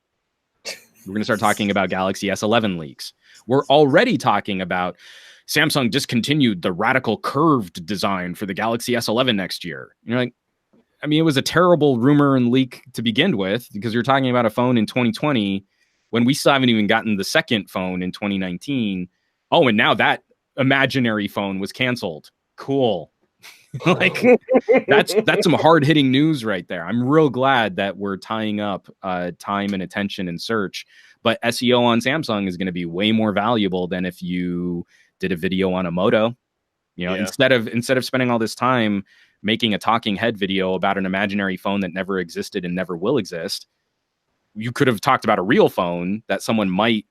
We're going to start talking about Galaxy S11 leaks. We're already talking about Samsung discontinued the radical curved design for the Galaxy S11 next year. You're like, I mean, it was a terrible rumor and leak to begin with, because you're talking about a phone in 2020 when we still haven't even gotten the second phone in 2019. Oh, and now that imaginary phone was canceled. Cool. Like that's some hard-hitting news right there. I'm real glad that we're tying up time and attention and search, but SEO on Samsung is going to be way more valuable than if you did a video on a Moto. Instead of spending all this time making a talking head video about an imaginary phone that never existed and never will exist, you could have talked about a real phone that someone might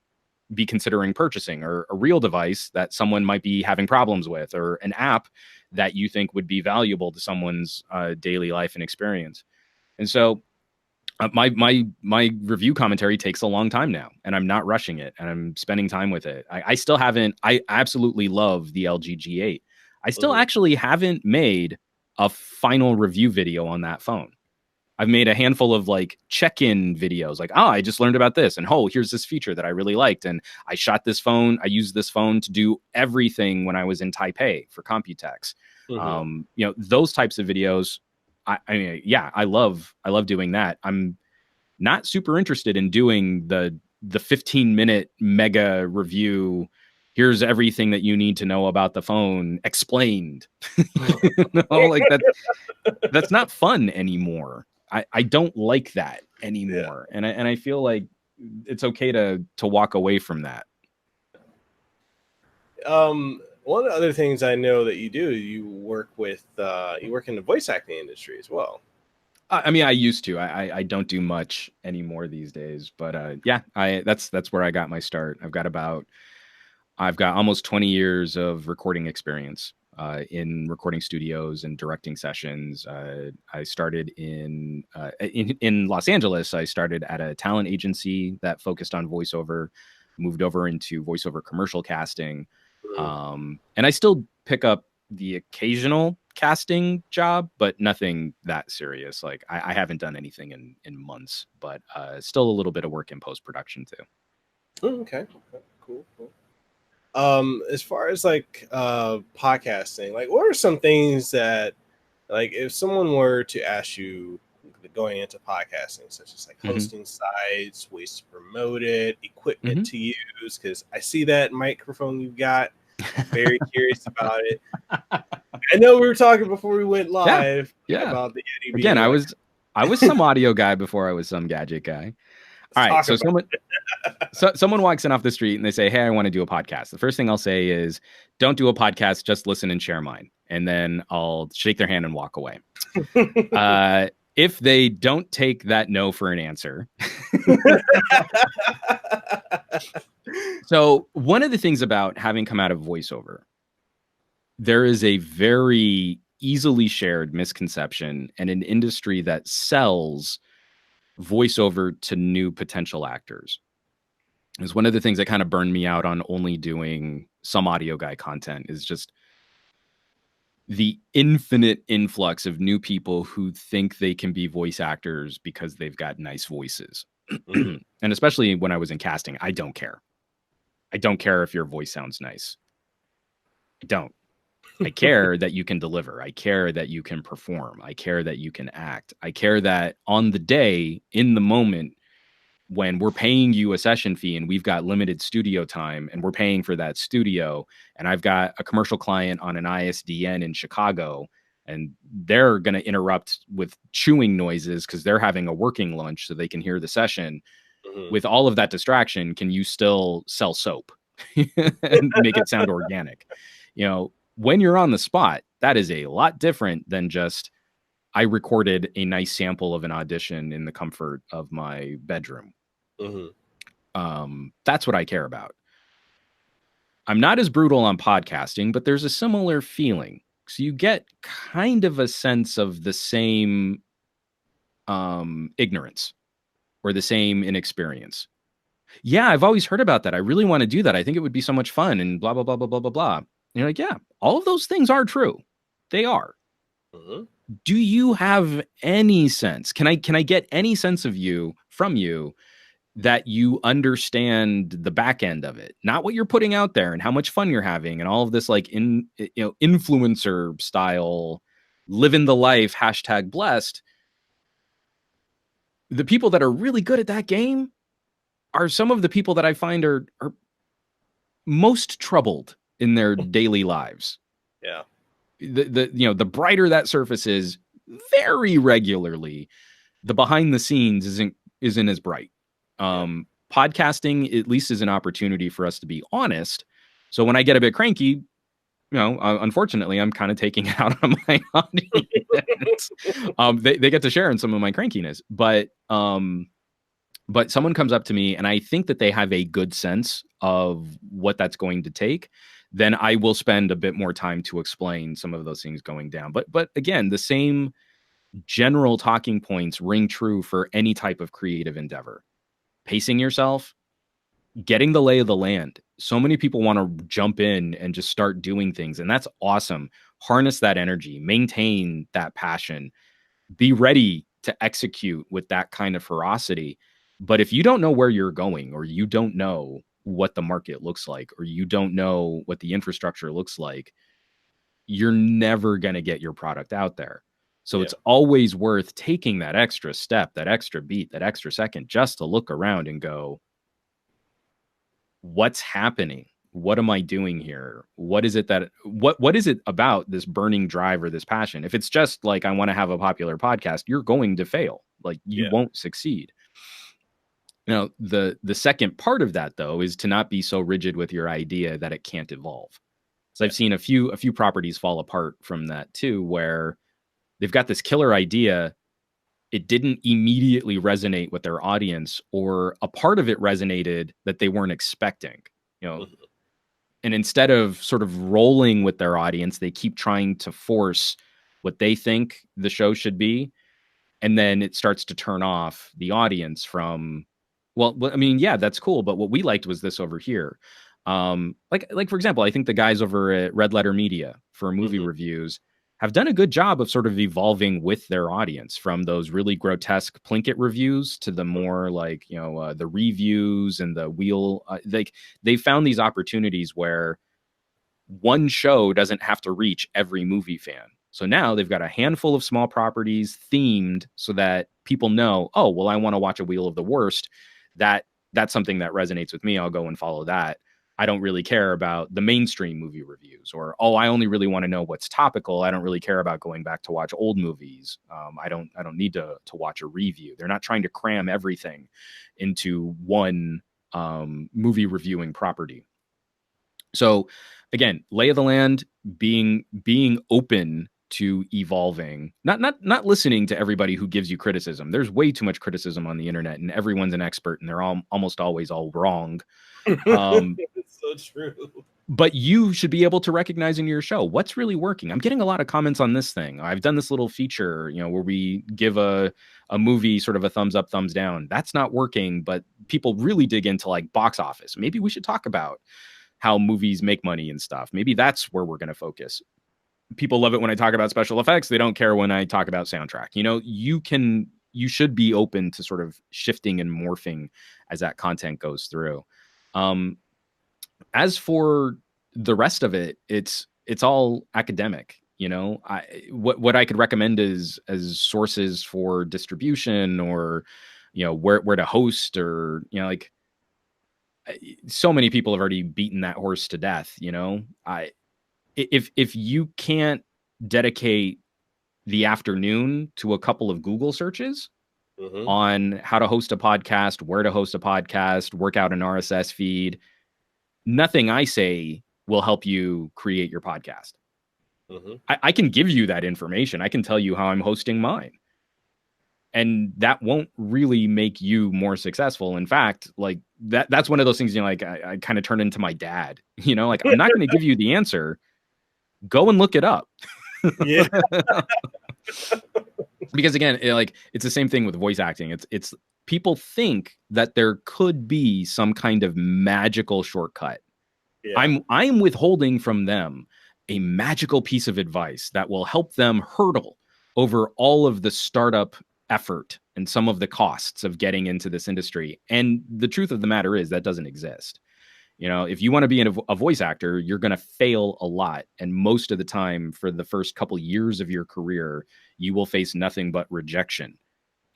be considering purchasing, or a real device that someone might be having problems with, or an app that you think would be valuable to someone's daily life and experience. And so my review commentary takes a long time now, and I'm not rushing it, and I'm spending time with it. I absolutely love the LG G8. I still actually haven't made a final review video on that phone. I've made a handful of like check-in videos, like, I just learned about this, and here's this feature that I really liked, and I shot this phone. I used this phone to do everything when I was in Taipei for Computex. Those types of videos. I love doing that. I'm not super interested in doing the 15-minute mega review. Here's everything that you need to know about the phone explained. Like that's not fun anymore. I don't like that anymore. And I feel like it's okay to walk away from that. One of the other things I know that you do, you work in the voice acting industry as well. I mean, I used to. I don't do much anymore these days, but that's where I got my start. I've got almost 20 years of recording experience in recording studios and directing sessions. I started in Los Angeles. I started at a talent agency that focused on voiceover, moved over into voiceover commercial casting. And I still pick up the occasional casting job, but nothing that serious. Like I haven't done anything in months, but still a little bit of work in post-production too. Okay. Cool. As far as like podcasting, like what are some things that Like if someone were to ask you going into podcasting, such as like hosting sites, ways to promote it, equipment to use, because I see that microphone you've got. I'm very curious about it. I know we were talking before we went live about the Yeti. Again, I was some audio guy before I was some gadget guy. All right, so someone walks in off the street and they say, "Hey, I want to do a podcast." The first thing I'll say is, "Don't do a podcast, just listen and share mine." And then I'll shake their hand and walk away. If they don't take that no for an answer. So one of the things about having come out of voiceover, there is a very easily shared misconception in an industry that sells voiceover to new potential actors. Is one of the things that kind of burned me out on only doing some audio guy content is just the infinite influx of new people who think they can be voice actors because they've got nice voices. And especially when I was in casting, I don't care. I don't care if your voice sounds nice. I don't. I care that you can deliver. I care that you can perform. I care that you can act. I care that on the day, in the moment, when we're paying you a session fee and we've got limited studio time and we're paying for that studio, and I've got a commercial client on an ISDN in Chicago, and they're going to interrupt with chewing noises because they're having a working lunch so they can hear the session. With all of that distraction, can you still sell soap and make it sound organic? You know, when you're on the spot, that is a lot different than just, I recorded a nice sample of an audition in the comfort of my bedroom. That's what I care about. I'm not as brutal on podcasting, but there's a similar feeling. So you get kind of a sense of the same ignorance or the same inexperience. Yeah, I've always heard about that. I really want to do that. I think it would be so much fun and blah, blah, blah, blah, blah, blah, blah. And you're like, yeah, all of those things are true. They are. Do you have any sense? Can I get any sense of you from you that you understand the back end of it, not what you're putting out there and how much fun you're having and all of this like influencer style, living the life, #blessed. The people that are really good at that game are some of the people that I find are most troubled in their daily lives. Yeah. The brighter that surface is, very regularly, the behind the scenes isn't as bright. Podcasting at least is an opportunity for us to be honest. So when I get a bit cranky, unfortunately, I'm kind of taking it out on my audience. They get to share in some of my crankiness, but someone comes up to me and I think that they have a good sense of what that's going to take, then I will spend a bit more time to explain some of those things going down. But again, the same general talking points ring true for any type of creative endeavor. Pacing yourself, getting the lay of the land. So many people want to jump in and just start doing things, and that's awesome. Harness that energy, maintain that passion, be ready to execute with that kind of ferocity. But if you don't know where you're going, or you don't know what the market looks like, or you don't know what the infrastructure looks like, you're never going to get your product out there. So it's always worth taking that extra step, that extra beat, that extra second, just to look around and go, what's happening? What am I doing here? What is it about this burning drive or this passion? If it's just like, I want to have a popular podcast, you're going to fail. Like, you won't succeed. The second part of that, though, is to not be so rigid with your idea that it can't evolve. So I've seen a few properties fall apart from that too, where they've got this killer idea. It didn't immediately resonate with their audience, or a part of it resonated that they weren't expecting, and instead of sort of rolling with their audience, they keep trying to force what they think the show should be. And then it starts to turn off the audience from, well, I mean, yeah, that's cool, but what we liked was this over here. Like for example, I think the guys over at Red Letter Media for movie reviews have done a good job of sort of evolving with their audience, from those really grotesque Plinkett reviews to the more like, the reviews and the wheel. They found these opportunities where one show doesn't have to reach every movie fan. So now they've got a handful of small properties themed so that people know, oh, well, I want to watch a Wheel of the Worst. That's something that resonates with me. I'll go and follow that. I don't really care about the mainstream movie reviews, or, oh, I only really want to know what's topical. I don't really care about going back to watch old movies. I don't need to watch a review. They're not trying to cram everything into one movie reviewing property. So again, lay of the land, being open to evolving, not listening to everybody who gives you criticism. There's way too much criticism on the internet, and everyone's an expert, and they're almost always all wrong. It's so true. But you should be able to recognize in your show what's really working. I'm getting a lot of comments on this thing. I've done this little feature, where we give a movie sort of a thumbs up, thumbs down. That's not working, but people really dig into like box office. Maybe we should talk about how movies make money and stuff. Maybe that's where we're going to focus. People love it when I talk about special effects. They don't care when I talk about soundtrack. You should be open to sort of shifting and morphing as that content goes through. As for the rest of it, it's all academic. What I could recommend is as sources for distribution, or where to host, or like, so many people have already beaten that horse to death. If you can't dedicate the afternoon to a couple of Google searches on how to host a podcast, where to host a podcast, work out an RSS feed, nothing I say will help you create your podcast. I can give you that information. I can tell you how I'm hosting mine. And that won't really make you more successful. In fact, like that's one of those things, I kind of turn into my dad, like, I'm not going to give you the answer. Go and look it up. Yeah. Because again, it's the same thing with voice acting. It's people think that there could be some kind of magical shortcut. Yeah. I'm withholding from them a magical piece of advice that will help them hurdle over all of the startup effort and some of the costs of getting into this industry. And the truth of the matter is that doesn't exist. If you want to be a voice actor, you're going to fail a lot. And most of the time, for the first couple years of your career, you will face nothing but rejection.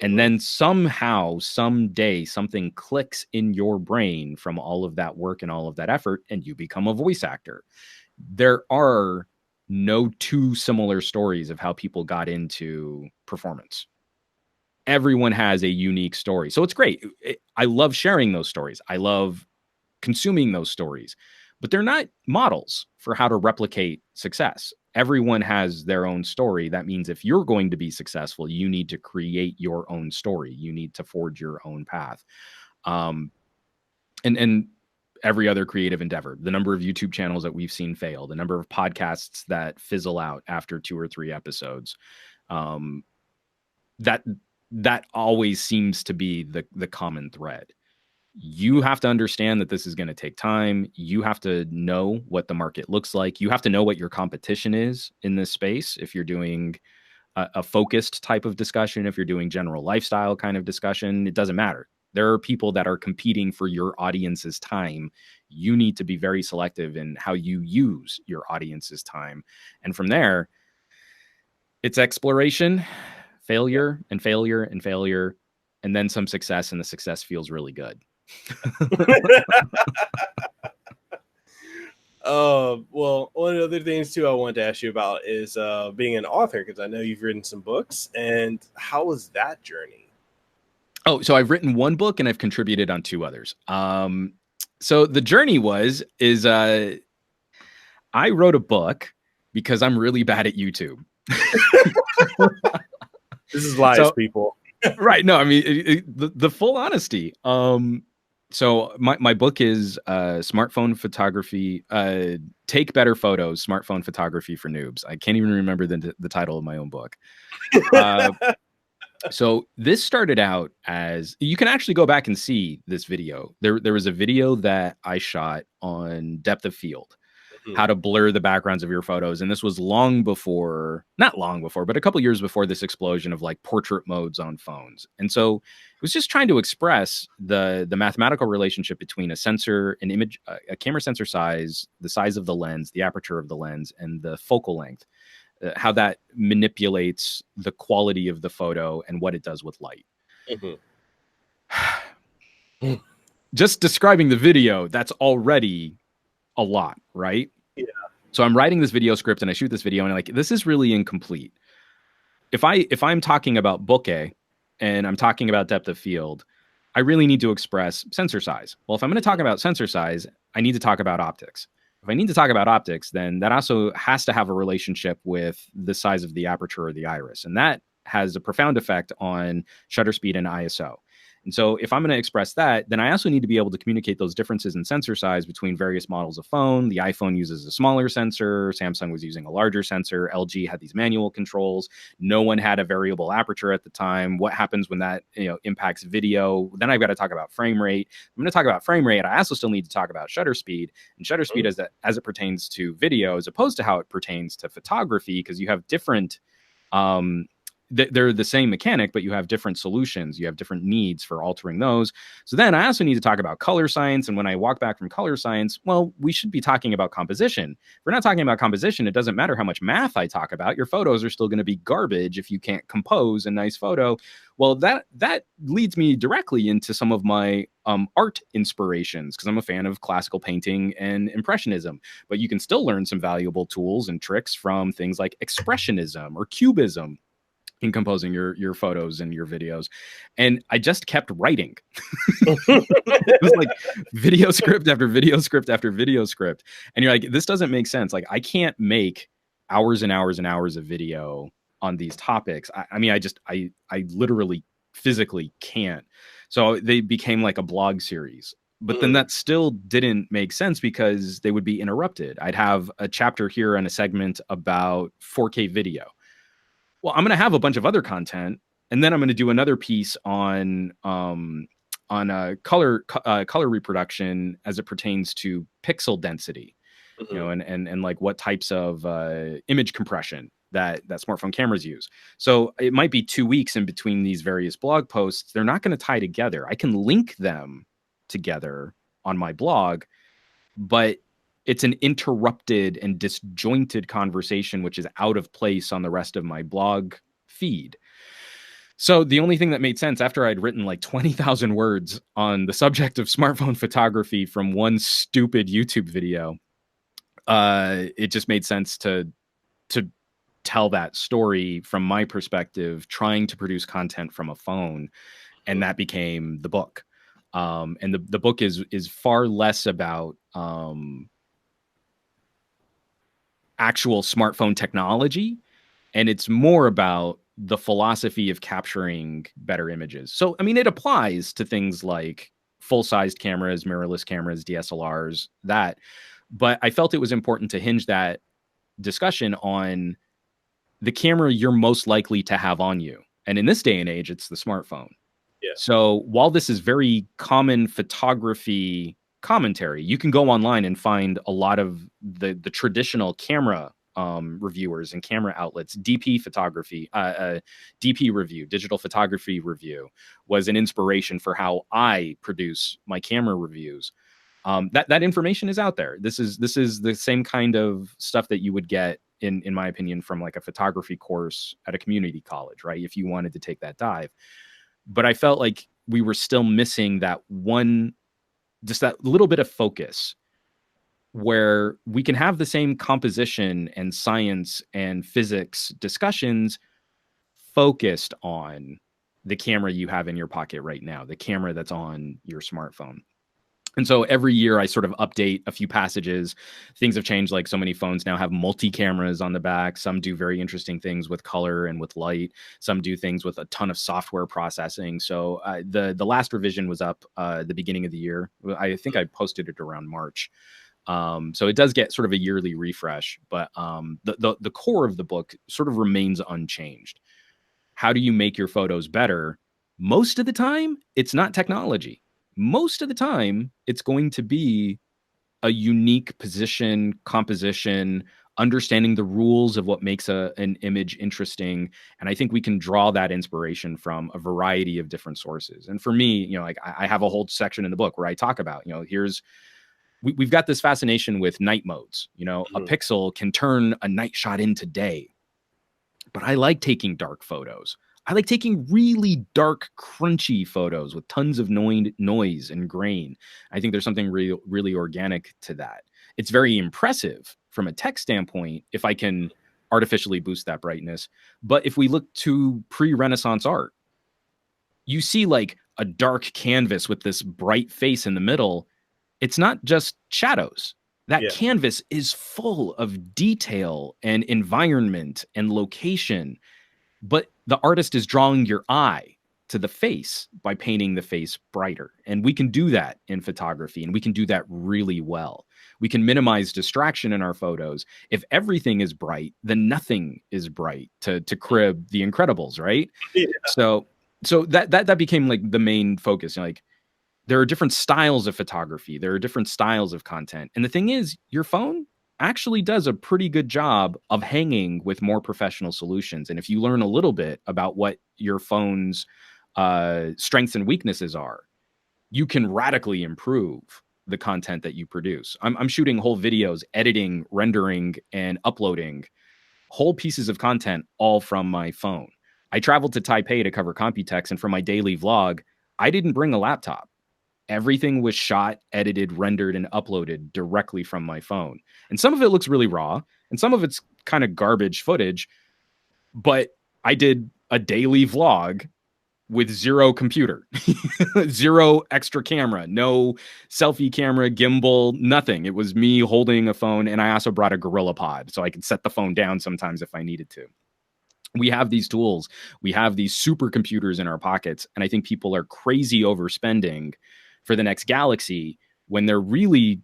And then somehow, someday, something clicks in your brain from all of that work and all of that effort, and you become a voice actor. There are no two similar stories of how people got into performance. Everyone has a unique story. So it's great. I love sharing those stories. I love consuming those stories, but they're not models for how to replicate success. Everyone has their own story. That means if you're going to be successful, you need to create your own story. You need to forge your own path. And every other creative endeavor, the number of YouTube channels that we've seen fail, the number of podcasts that fizzle out after 2 or 3 episodes, that always seems to be the common thread. You have to understand that this is going to take time. You have to know what the market looks like. You have to know what your competition is in this space. If you're doing a focused type of discussion, if you're doing general lifestyle kind of discussion, it doesn't matter. There are people that are competing for your audience's time. You need to be very selective in how you use your audience's time. And from there, it's exploration, failure, and failure, and failure, and then some success, and the success feels really good. Well, one of the other things too I wanted to ask you about is being an author, because I know you've written some books. And how was that journey? Oh, so I've written 1 book and I've contributed on 2 others. So the journey is I wrote a book because I'm really bad at YouTube. This is lies, people. Right. No, I mean, the full honesty. So my book is smartphone photography, take better photos, smartphone photography for noobs. I can't even remember the title of my own book. So this started out as, you can actually go back and see this video. There was a video that I shot on depth of field, how to blur the backgrounds of your photos. And this was not long before, but a couple years before this explosion of like portrait modes on phones. And so it was just trying to express the mathematical relationship between a sensor, an image, a camera sensor size, the size of the lens, the aperture of the lens, and the focal length. how that manipulates the quality of the photo and what it does with light. Just describing the video, that's already a lot, right? Yeah. So I'm writing this video script and I shoot this video and I'm like, this is really incomplete. If I'm talking about bokeh and I'm talking about depth of field, I really need to express sensor size. Well, if I'm going to talk about sensor size, I need to talk about optics. If I need to talk about optics, then that also has to have a relationship with the size of the aperture or the iris. And that has a profound effect on shutter speed and ISO. And so if I'm going to express that, then I also need to be able to communicate those differences in sensor size between various models of phone. The iPhone uses a smaller sensor. Samsung was using a larger sensor. LG had these manual controls. No one had a variable aperture at the time. What happens when that impacts video? Then I've got to talk about frame rate. I'm going to talk about frame rate. I also still need to talk about shutter speed. And shutter speed as it pertains to video, as opposed to how it pertains to photography, because you have different they're the same mechanic, but you have different solutions. You have different needs for altering those. So then I also need to talk about color science. And when I walk back from color science, well, we should be talking about composition. If we're not talking about composition, it doesn't matter how much math I talk about. Your photos are still going to be garbage if you can't compose a nice photo. Well, that leads me directly into some of my art inspirations, because I'm a fan of classical painting and impressionism. But you can still learn some valuable tools and tricks from things like expressionism or cubism in composing your photos and your videos. And I just kept writing. It was like video script after video script after video script. And you're like, this doesn't make sense. Like, I can't make hours and hours and hours of video on these topics. I mean, I literally physically can't. So they became like a blog series. But then that still didn't make sense because they would be interrupted. I'd have a chapter here and a segment about 4K video. Well, I'm going to have a bunch of other content, and then I'm going to do another piece on color reproduction as it pertains to pixel density, and like what types of image compression that smartphone cameras use. So it might be 2 weeks in between these various blog posts. They're not going to tie together. I can link them together on my blog, but it's an interrupted and disjointed conversation, which is out of place on the rest of my blog feed. So the only thing that made sense after I'd written like 20,000 words on the subject of smartphone photography from one stupid YouTube video, it just made sense to tell that story from my perspective, trying to produce content from a phone. And that became the book. And the book is far less about actual smartphone technology, and it's more about the philosophy of capturing better images. So, I mean, it applies to things like full-sized cameras, mirrorless cameras, DSLRs, but I felt it was important to hinge that discussion on the camera you're most likely to have on you. And in this day and age, it's the smartphone. Yeah. So while this is very common photography commentary, you can go online and find a lot of the traditional camera reviewers and camera outlets. DP photography, DP review, digital photography review, was an inspiration for how I produce my camera reviews. That information is out there. This is the same kind of stuff that you would get, in my opinion, from like a photography course at a community college, right? If you wanted to take that dive. But I felt like we were still missing that one, just that little bit of focus where we can have the same composition and science and physics discussions focused on the camera you have in your pocket right now, the camera that's on your smartphone. And so every year I sort of update a few passages. Things have changed. Like, so many phones now have multi-cameras on the back. Some do very interesting things with color and with light. Some do things with a ton of software processing. So the last revision was up the beginning of the year. I think I posted it around March. So it does get sort of a yearly refresh, but the core of the book sort of remains unchanged. How do you make your photos better? Most of the time, it's not technology. Most of the time, it's going to be a unique position, composition, understanding the rules of what makes an image interesting. And I think we can draw that inspiration from a variety of different sources. And for me, like, I have a whole section in the book where I talk about, we've got this fascination with night modes. A pixel can turn a night shot into day. but I like taking dark photos. I like taking really dark, crunchy photos with tons of noise and grain. I think there's something really organic to that. It's very impressive from a tech standpoint if I can artificially boost that brightness. But if we look to pre-Renaissance art, you see like a dark canvas with this bright face in the middle. It's not just shadows. That canvas is full of detail and environment and location. But the artist is drawing your eye to the face by painting the face brighter. And we can do that in photography, and we can do that really well. We can minimize distraction in our photos. If everything is bright, then nothing is bright, to crib The Incredibles, right? Yeah. So that became like the main focus. Like, there are different styles of photography. There are different styles of content. And the thing is, your phone actually does a pretty good job of hanging with more professional solutions. And if you learn a little bit about what your phone's strengths and weaknesses are, you can radically improve the content that you produce. I'm shooting whole videos, editing, rendering, and uploading whole pieces of content all from my phone. I traveled to Taipei to cover Computex, and for my daily vlog, I didn't bring a laptop. Everything was shot, edited, rendered, and uploaded directly from my phone. And some of it looks really raw, and some of it's kind of garbage footage. But I did a daily vlog with zero computer, zero extra camera, no selfie camera, gimbal, nothing. It was me holding a phone, and I also brought a GorillaPod so I could set the phone down sometimes if I needed to. We have these tools. We have these supercomputers in our pockets, and I think people are crazy overspending for the next Galaxy when they're really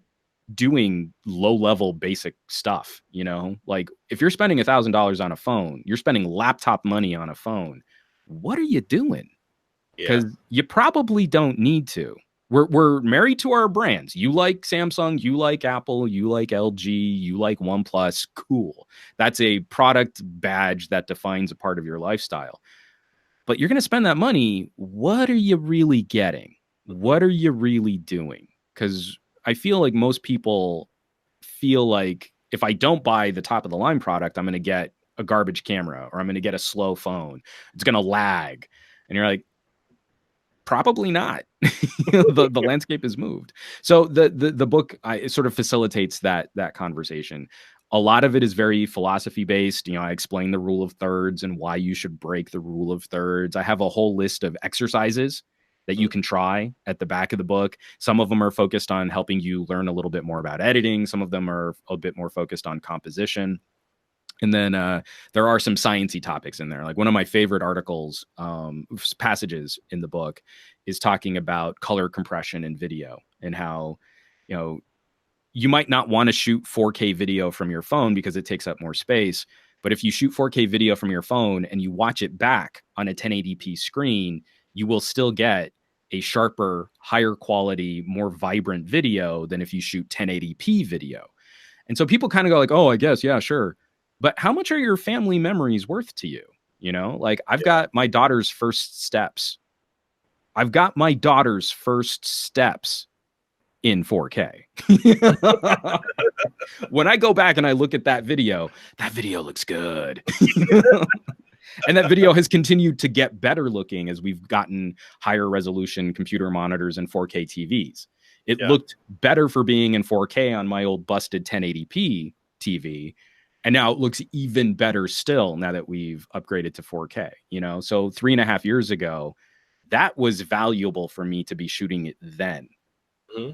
doing low-level basic stuff. You know, like if you're spending $1,000 on a phone, you're spending laptop money on a phone. What are you doing? Because you probably don't need to. We're married to our brands. You like Samsung, you like Apple, you like LG, you like OnePlus. Cool. That's a product badge that defines a part of your lifestyle. But you're going to spend that money. What are you really getting? What are you really doing? Because I feel like most people feel like if I don't buy the top of the line product, I'm going to get a garbage camera, or I'm going to get a slow phone. It's going to lag. And you're like, probably not. the landscape has moved. So the book it sort of facilitates that conversation. A lot of it is very philosophy based. You know, I explain the rule of thirds and why you should break the rule of thirds. I have a whole list of exercises that you can try at the back of the book. Some of them are focused on helping you learn a little bit more about editing. Some of them are a bit more focused on composition. And then there are some sciencey topics in there. Like one of my favorite articles, passages in the book, is talking about color compression in video and how, you know, you might not want to shoot 4K video from your phone because it takes up more space. But if you shoot 4K video from your phone and you watch it back on a 1080p screen, you will still get a sharper, higher quality, more vibrant video than if you shoot 1080p video. And so people kind of go like, oh, I guess, yeah, sure. But how much are your family memories worth to you? You know, like I've got my daughter's first steps. I've got my daughter's first steps in 4K. When I go back and I look at that video looks good. And that video has continued to get better looking as we've gotten higher resolution computer monitors and 4K TVs. It looked better for being in 4K on my old busted 1080p TV. And now it looks even better still now that we've upgraded to 4K, you know? So 3.5 years ago, that was valuable for me to be shooting it then,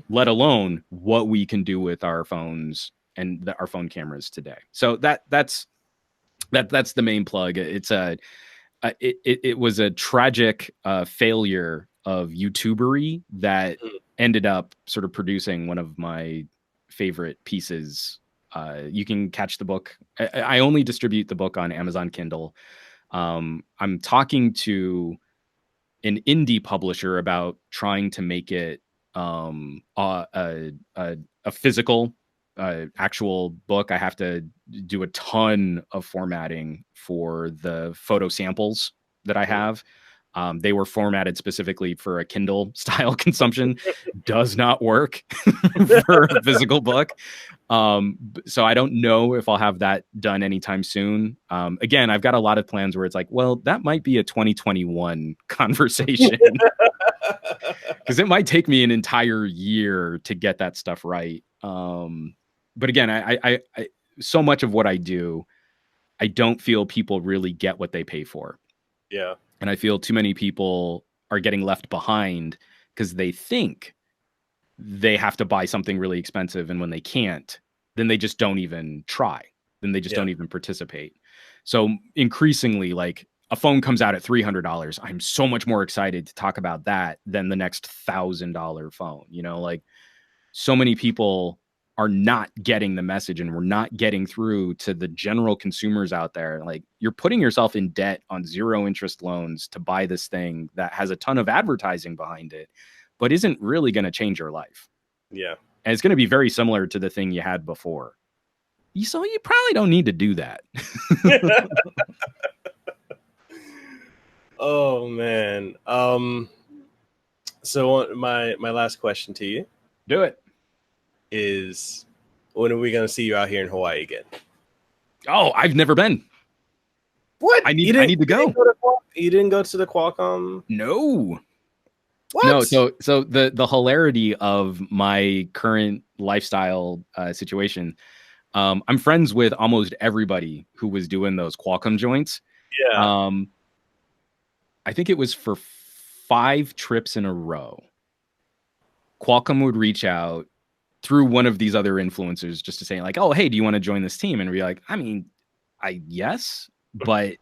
let alone what we can do with our phones and our phone cameras today. So that's the main plug. It's it was a tragic failure of YouTubery that ended up sort of producing one of my favorite pieces. You can catch the book. I only distribute the book on Amazon Kindle. I'm talking to an indie publisher about trying to make it a physical actual book. I have to do a ton of formatting for the photo samples that I have. They were formatted specifically for a Kindle style consumption. Does not work for a physical book. So I don't know if I'll have that done anytime soon. Again, I've got a lot of plans where it's like, well, that might be a 2021 conversation because it might take me an entire year to get that stuff right. But again, I so much of what I do, I don't feel people really get what they pay for. Yeah. And I feel too many people are getting left behind because they think they have to buy something really expensive. And when they can't, then they just don't even try. Then they just don't even participate. So increasingly, like a phone comes out at $300. I'm so much more excited to talk about that than the next $1,000 phone. You know, like so many people are not getting the message, and we're not getting through to the general consumers out there. Like, you're putting yourself in debt on 0 interest loans to buy this thing that has a ton of advertising behind it, but isn't really going to change your life. Yeah. And it's going to be very similar to the thing you had before. So you probably don't need to do that. Oh man. So my last question to you Do it. is, when are we going to see you out here in Hawaii again? Oh, I've never been. What? I need to go. You didn't go to the Qualcomm? No. What? No, so the hilarity of my current lifestyle situation, I'm friends with almost everybody who was doing those Qualcomm joints. Yeah. I think it was for 5 trips in a row. Qualcomm would reach out through one of these other influencers just to say like, oh, hey, do you want to join this team? And be like, I mean, yes, but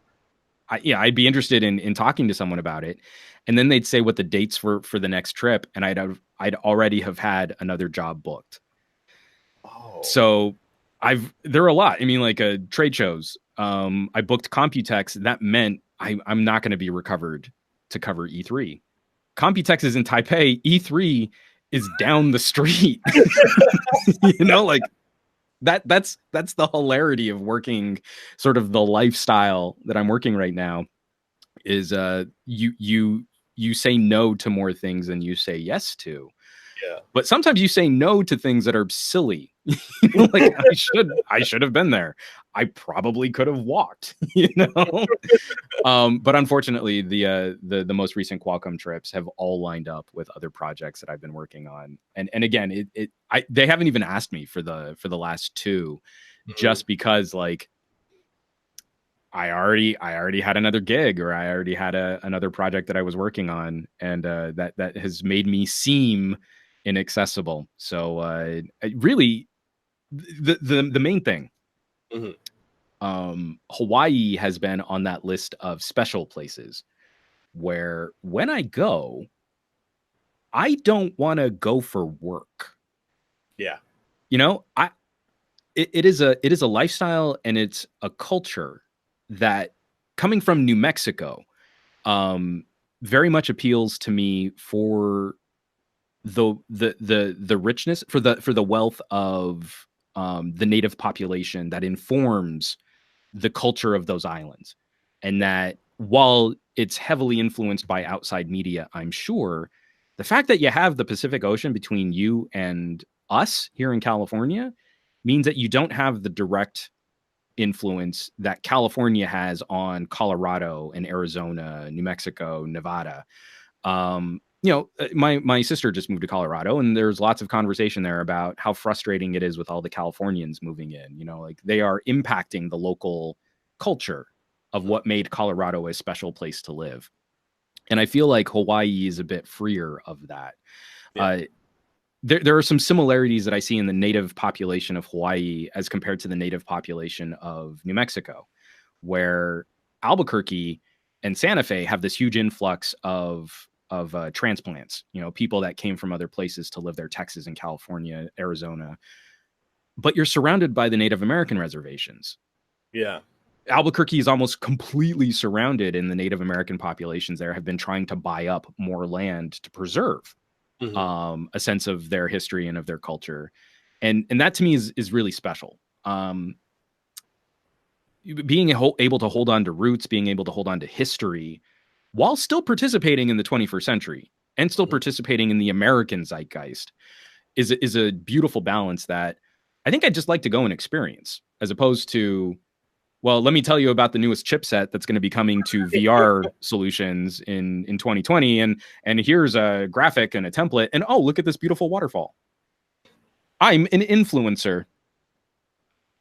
I'd be interested in talking to someone about it. And then they'd say what the dates for the next trip. And I'd already have had another job booked. Oh. So there are a lot. I mean, like trade shows. I booked Computex. That meant I'm not going to be recovered to cover E3. Computex is in Taipei. E3 is down the street. You know, like that's the hilarity of working sort of the lifestyle that I'm working right now is you say no to more things than you say yes to. Yeah. But sometimes you say no to things that are silly. You know, like I should have been there. I probably could have walked, you know. But unfortunately, the most recent Qualcomm trips have all lined up with other projects that I've been working on. And again, they haven't even asked me for the last 2, just because like I already had another gig, or I already had another project that I was working on, and that has made me seem inaccessible. So really, the main thing, Hawaii has been on that list of special places where when I go, I don't want to go for work. Yeah. You know, it is a lifestyle, and it's a culture that, coming from New Mexico, very much appeals to me for the richness, for the wealth of the native population that informs the culture of those islands. And that while it's heavily influenced by outside media, I'm sure, the fact that you have the Pacific Ocean between you and us here in California means that you don't have the direct influence that California has on Colorado and Arizona, New Mexico, Nevada. You know, my sister just moved to Colorado, and there's lots of conversation there about how frustrating it is with all the Californians moving in. You know, like they are impacting the local culture of what made Colorado a special place to live. And I feel like Hawaii is a bit freer of that. Yeah. There are some similarities that I see in the native population of Hawaii as compared to the native population of New Mexico, where Albuquerque and Santa Fe have this huge influx of transplants, you know, people that came from other places to live there, Texas and California, Arizona. But you're surrounded by the Native American reservations. Yeah. Albuquerque is almost completely surrounded, and the Native American populations there have been trying to buy up more land to preserve a sense of their history and of their culture. And that to me is really special. Being able to hold on to roots, being able to hold on to history while still participating in the 21st century and still participating in the American zeitgeist is a beautiful balance that I think I'd just like to go and experience, as opposed to, well, let me tell you about the newest chipset that's going to be coming to VR solutions in 2020. And here's a graphic and a template. And oh, look at this beautiful waterfall. I'm an influencer.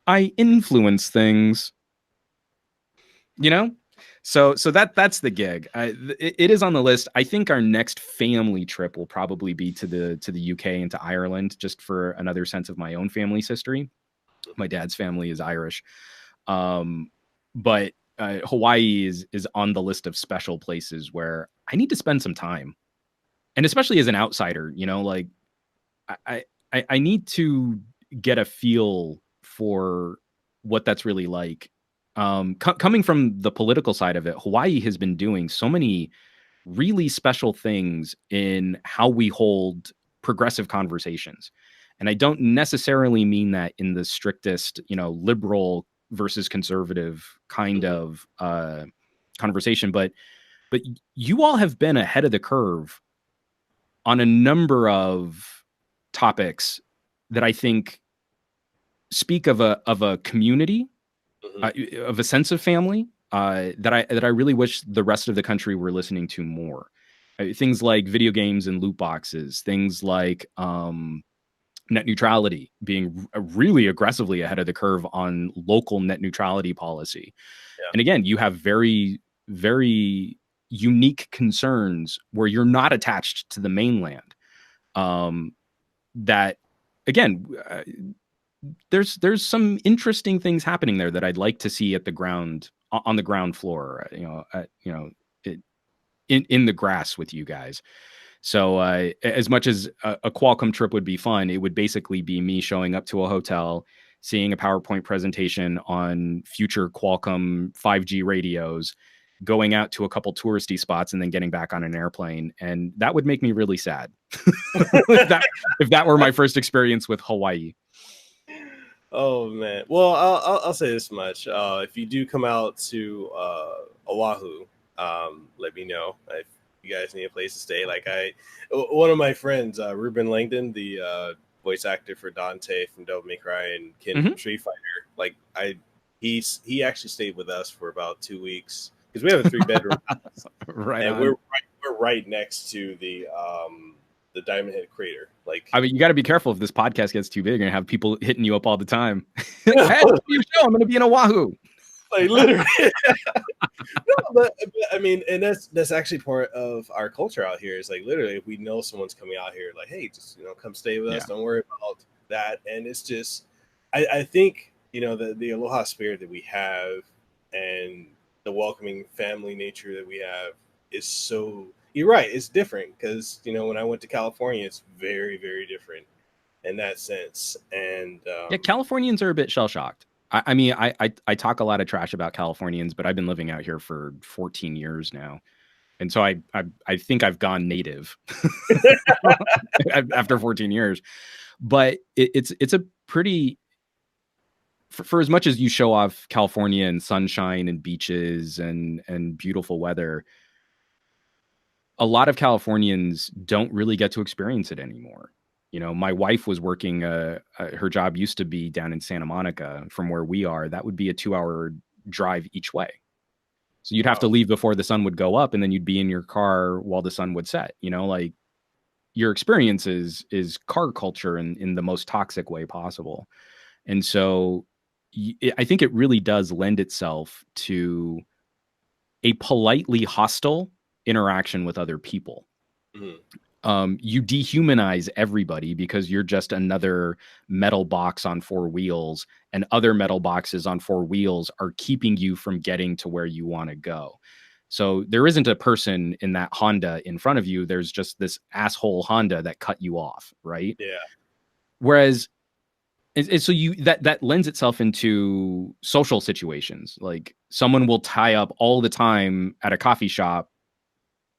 I influence things, you know? So that's the gig. It is on the list. I think our next family trip will probably be to the UK and to Ireland, just for another sense of my own family's history. My dad's family is Irish. But Hawaii is on the list of special places where I need to spend some time. And especially as an outsider, you know, like I need to get a feel for what that's really like. Coming from the political side of it, Hawaii has been doing so many really special things in how we hold progressive conversations. And I don't necessarily mean that in the strictest, you know, liberal versus conservative kind of conversation, but you all have been ahead of the curve on a number of topics that I think speak of a community, of a sense of family, that I really wish the rest of the country were listening to more. Things like video games and loot boxes, things like net neutrality, being really aggressively ahead of the curve on local net neutrality policy. Yeah. And again, you have very, very unique concerns where you're not attached to the mainland. That again, there's some interesting things happening there that I'd like to see on the ground floor, in the grass with you guys. So as much as a Qualcomm trip would be fun, it would basically be me showing up to a hotel, seeing a PowerPoint presentation on future Qualcomm 5G radios, going out to a couple touristy spots, and then getting back on an airplane. And that would make me really sad if that were my first experience with Hawaii. Oh man. Well, I'll say this much. If you do come out to Oahu, let me know if you guys need a place to stay. Like one of my friends, Ruben Langdon, the voice actor for Dante from Devil May Cry and Ken from Street Fighter. Like he actually stayed with us for about 2 weeks because we have a 3-bedroom house, right? And we're right next to the Diamond Head crater. Like, I mean, you got to be careful if this podcast gets too big and have people hitting you up all the time. Hey, your show, I'm going to be in Oahu. Like literally. No, but I mean, and that's actually part of our culture out here. Is like literally, if we know someone's coming out here, like, hey, just come stay with us. Don't worry about that. And it's just, I think the aloha spirit that we have and the welcoming family nature that we have is so. You're right. It's different because when I went to California, it's very, very different in that sense. And Californians are a bit shell shocked. I mean, I talk a lot of trash about Californians, but I've been living out here for 14 years now. And so I think I've gone native after 14 years. But it's a pretty, for as much as you show off California and sunshine and beaches and beautiful weather, a lot of Californians don't really get to experience it anymore. My wife was working, her job used to be down in Santa Monica from where we are. That would be a 2-hour drive each way. So you'd have to leave before the sun would go up, and then you'd be in your car while the sun would set. Like your experience is car culture in the most toxic way possible. And so I think it really does lend itself to a politely hostile interaction with other people. Mm-hmm. You dehumanize everybody because you're just another metal box on 4 wheels, and other metal boxes on 4 wheels are keeping you from getting to where you want to go. So there isn't a person in that Honda in front of you. There's just this asshole Honda that cut you off. Right. Yeah. Whereas, and so that lends itself into social situations. Like someone will tie up all the time at a coffee shop,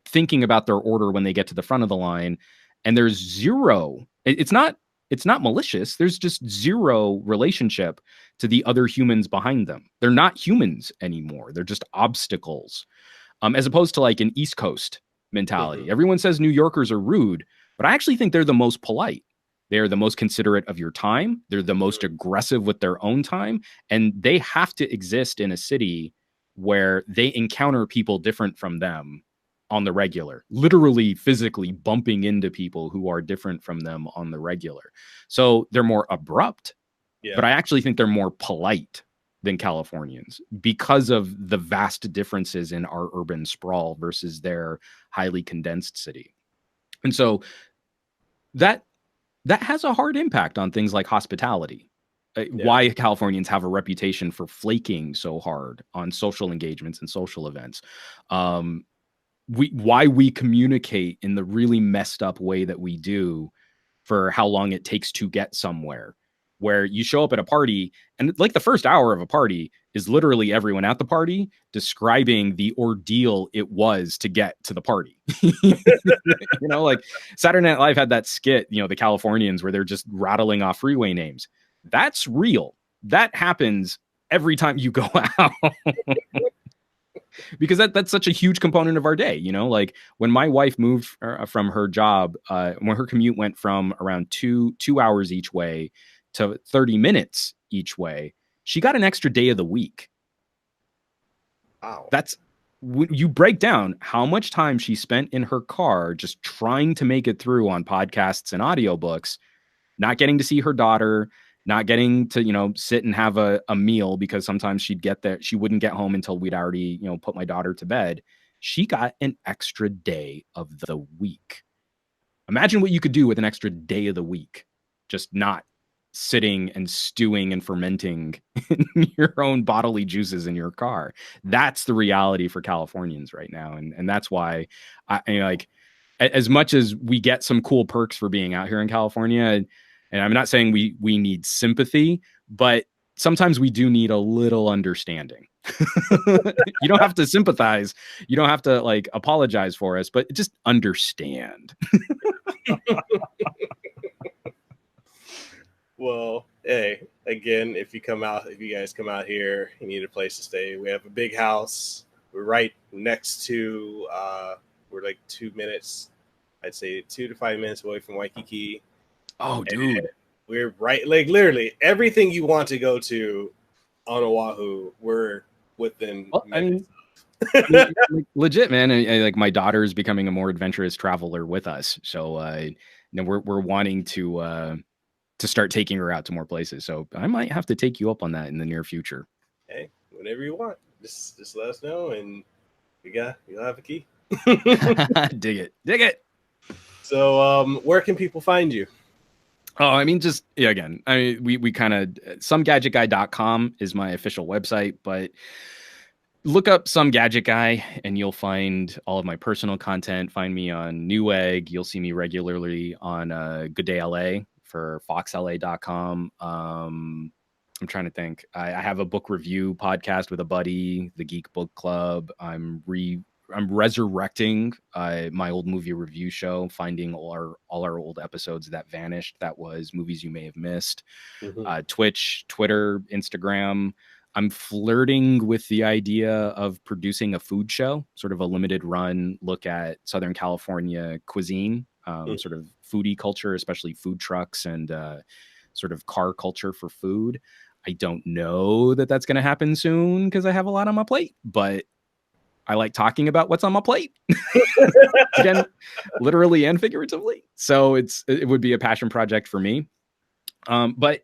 thinking about their order when they get to the front of the line, and there's zero. It's not malicious. There's just zero relationship to the other humans behind them. They're not humans anymore. They're just obstacles. as opposed to like an East Coast mentality. Everyone says New Yorkers are rude, but I actually think they're the most polite. They're the most considerate of your time. They're the most aggressive with their own time. And they have to exist in a city where they encounter people different from them on the regular, literally physically bumping into people who are different from them on the regular. So they're more abrupt, but I actually think they're more polite than Californians because of the vast differences in our urban sprawl versus their highly condensed city. And so that has a hard impact on things like hospitality. Why Californians have a reputation for flaking so hard on social engagements and social events. Why we communicate in the really messed up way that we do for how long it takes to get somewhere, where you show up at a party and like the first hour of a party is literally everyone at the party describing the ordeal it was to get to the party. Like Saturday Night Live had that skit, the Californians, where they're just rattling off freeway names. That's real. That happens every time you go out. Because that's such a huge component of our day. Like when my wife moved from her job, when her commute went from around two hours each way to 30 minutes each way, she got an extra day of the week. Wow. That's you break down how much time she spent in her car just trying to make it through on podcasts and audiobooks, not getting to see her daughter, not getting to, sit and have a meal because sometimes she wouldn't get home until we'd already, put my daughter to bed. She got an extra day of the week. Imagine what you could do with an extra day of the week, just not sitting and stewing and fermenting your own bodily juices in your car. That's the reality for Californians right now. And that's why as much as we get some cool perks for being out here in California, and I'm not saying we need sympathy, but sometimes we do need a little understanding. You don't have to sympathize. You don't have to apologize for us, but just understand. Well, hey, again, if you guys come out here, you need a place to stay. We have a big house. We're right next to, we're like 2 minutes, I'd say 2 to 5 minutes away from Waikiki. Oh, dude. And we're right, literally everything you want to go to on Oahu, we're within minutes. Legit, man. And my daughter is becoming a more adventurous traveler with us. So, we're wanting to start taking her out to more places. So I might have to take you up on that in the near future. Hey, whenever you want, just let us know, and you'll have a key. Dig it. So, where can people find you? Oh, we kind of somegadgetguy.com is my official website, but look up Some Gadget Guy and you'll find all of my personal content. Find me on Newegg. You'll see me regularly on Good Day LA for foxla.com. I'm trying to think. I have a book review podcast with a buddy, the Geek Book Club. I'm resurrecting my old movie review show, finding all our old episodes that vanished. That was Movies You May Have Missed. Twitch, Twitter, Instagram. I'm flirting with the idea of producing a food show, sort of a limited run look at Southern California cuisine, sort of foodie culture, especially food trucks and sort of car culture for food. I don't know that that's going to happen soon because I have a lot on my plate, but I like talking about what's on my plate. Again, literally and figuratively. So it would be a passion project for me. But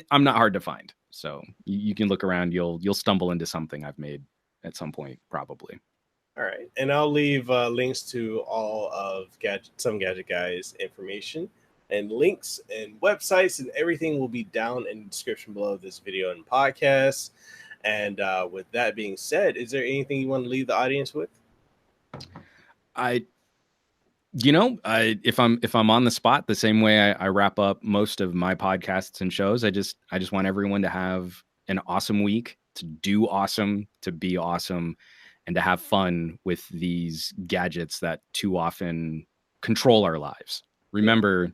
I'm not hard to find. So you can look around, you'll stumble into something I've made at some point, probably. All right. And I'll leave links to all of Some Gadget Guy's information, and links and websites and everything will be down in the description below this video and podcast. And with that being said, is there anything you want to leave the audience with? If I'm on the spot, the same way I wrap up most of my podcasts and shows, I just want everyone to have an awesome week, to do awesome, to be awesome, and to have fun with these gadgets that too often control our lives. Remember,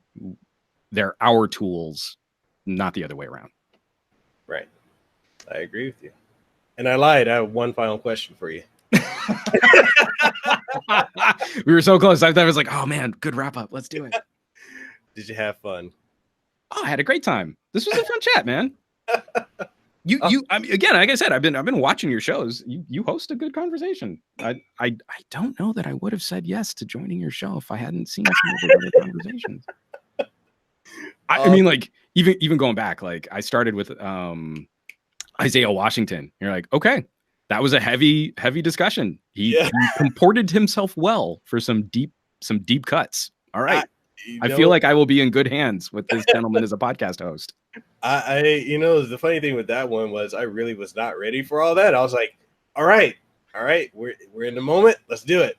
they're our tools, not the other way around. Right. I agree with you. And I lied. I have one final question for you. We were so close. I was like, oh man, good wrap up. Let's do it. Did you have fun? Oh, I had a great time. This was a fun chat, man. I mean, again, like I said, I've been watching your shows. You host a good conversation. I don't know that I would have said yes to joining your show if I hadn't seen some of the other conversations. I mean, like even going back, like I started with Isaiah Washington. You're like, okay, that was a heavy discussion. He comported himself well for some deep cuts. All right. I feel like I will be in good hands with this gentleman as a podcast host. The funny thing with that one was I really was not ready for all that. I was like, all right, we're in the moment. Let's do it.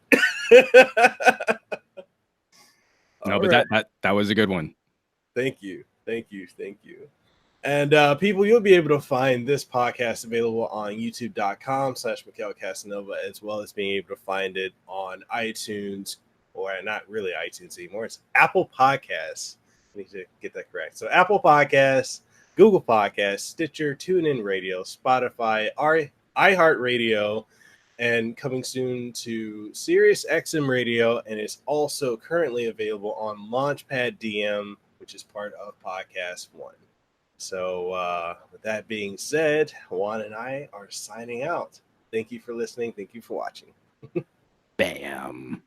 That was a good one. Thank you. And people, you'll be able to find this podcast available on youtube.com/Mekel Kasanova, as well as being able to find it on iTunes, or not really iTunes anymore. It's Apple Podcasts. I need to get that correct. So Apple Podcasts, Google Podcasts, Stitcher, TuneIn Radio, Spotify, iHeartRadio, and coming soon to Sirius XM Radio. And it's also currently available on Launchpad DM, which is part of Podcast One. So with that being said, Juan and I are signing out. Thank you for listening. Thank you for watching. Bam.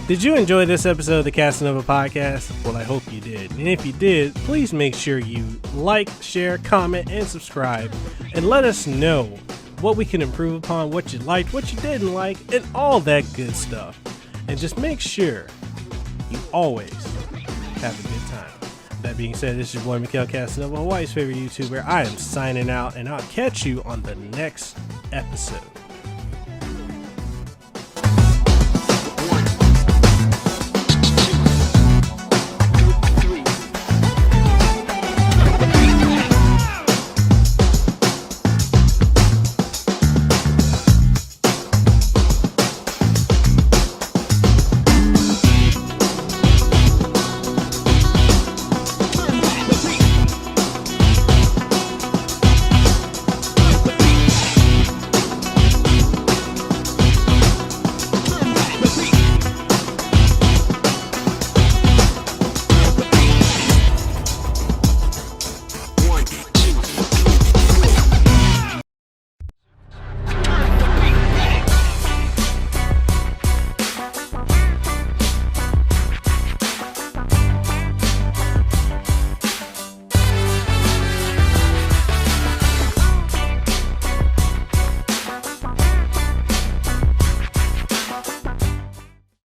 Did you enjoy this episode of the Kasanova Podcast? Well, I hope you did. And if you did, please make sure you like, share, comment, and subscribe. And let us know what we can improve upon, what you liked, what you didn't like, and all that good stuff. And just make sure you always have a good time. That being said, this is your boy Mekel Kasanova, Hawaii's favorite YouTuber. I am signing out, and I'll catch you on the next episode.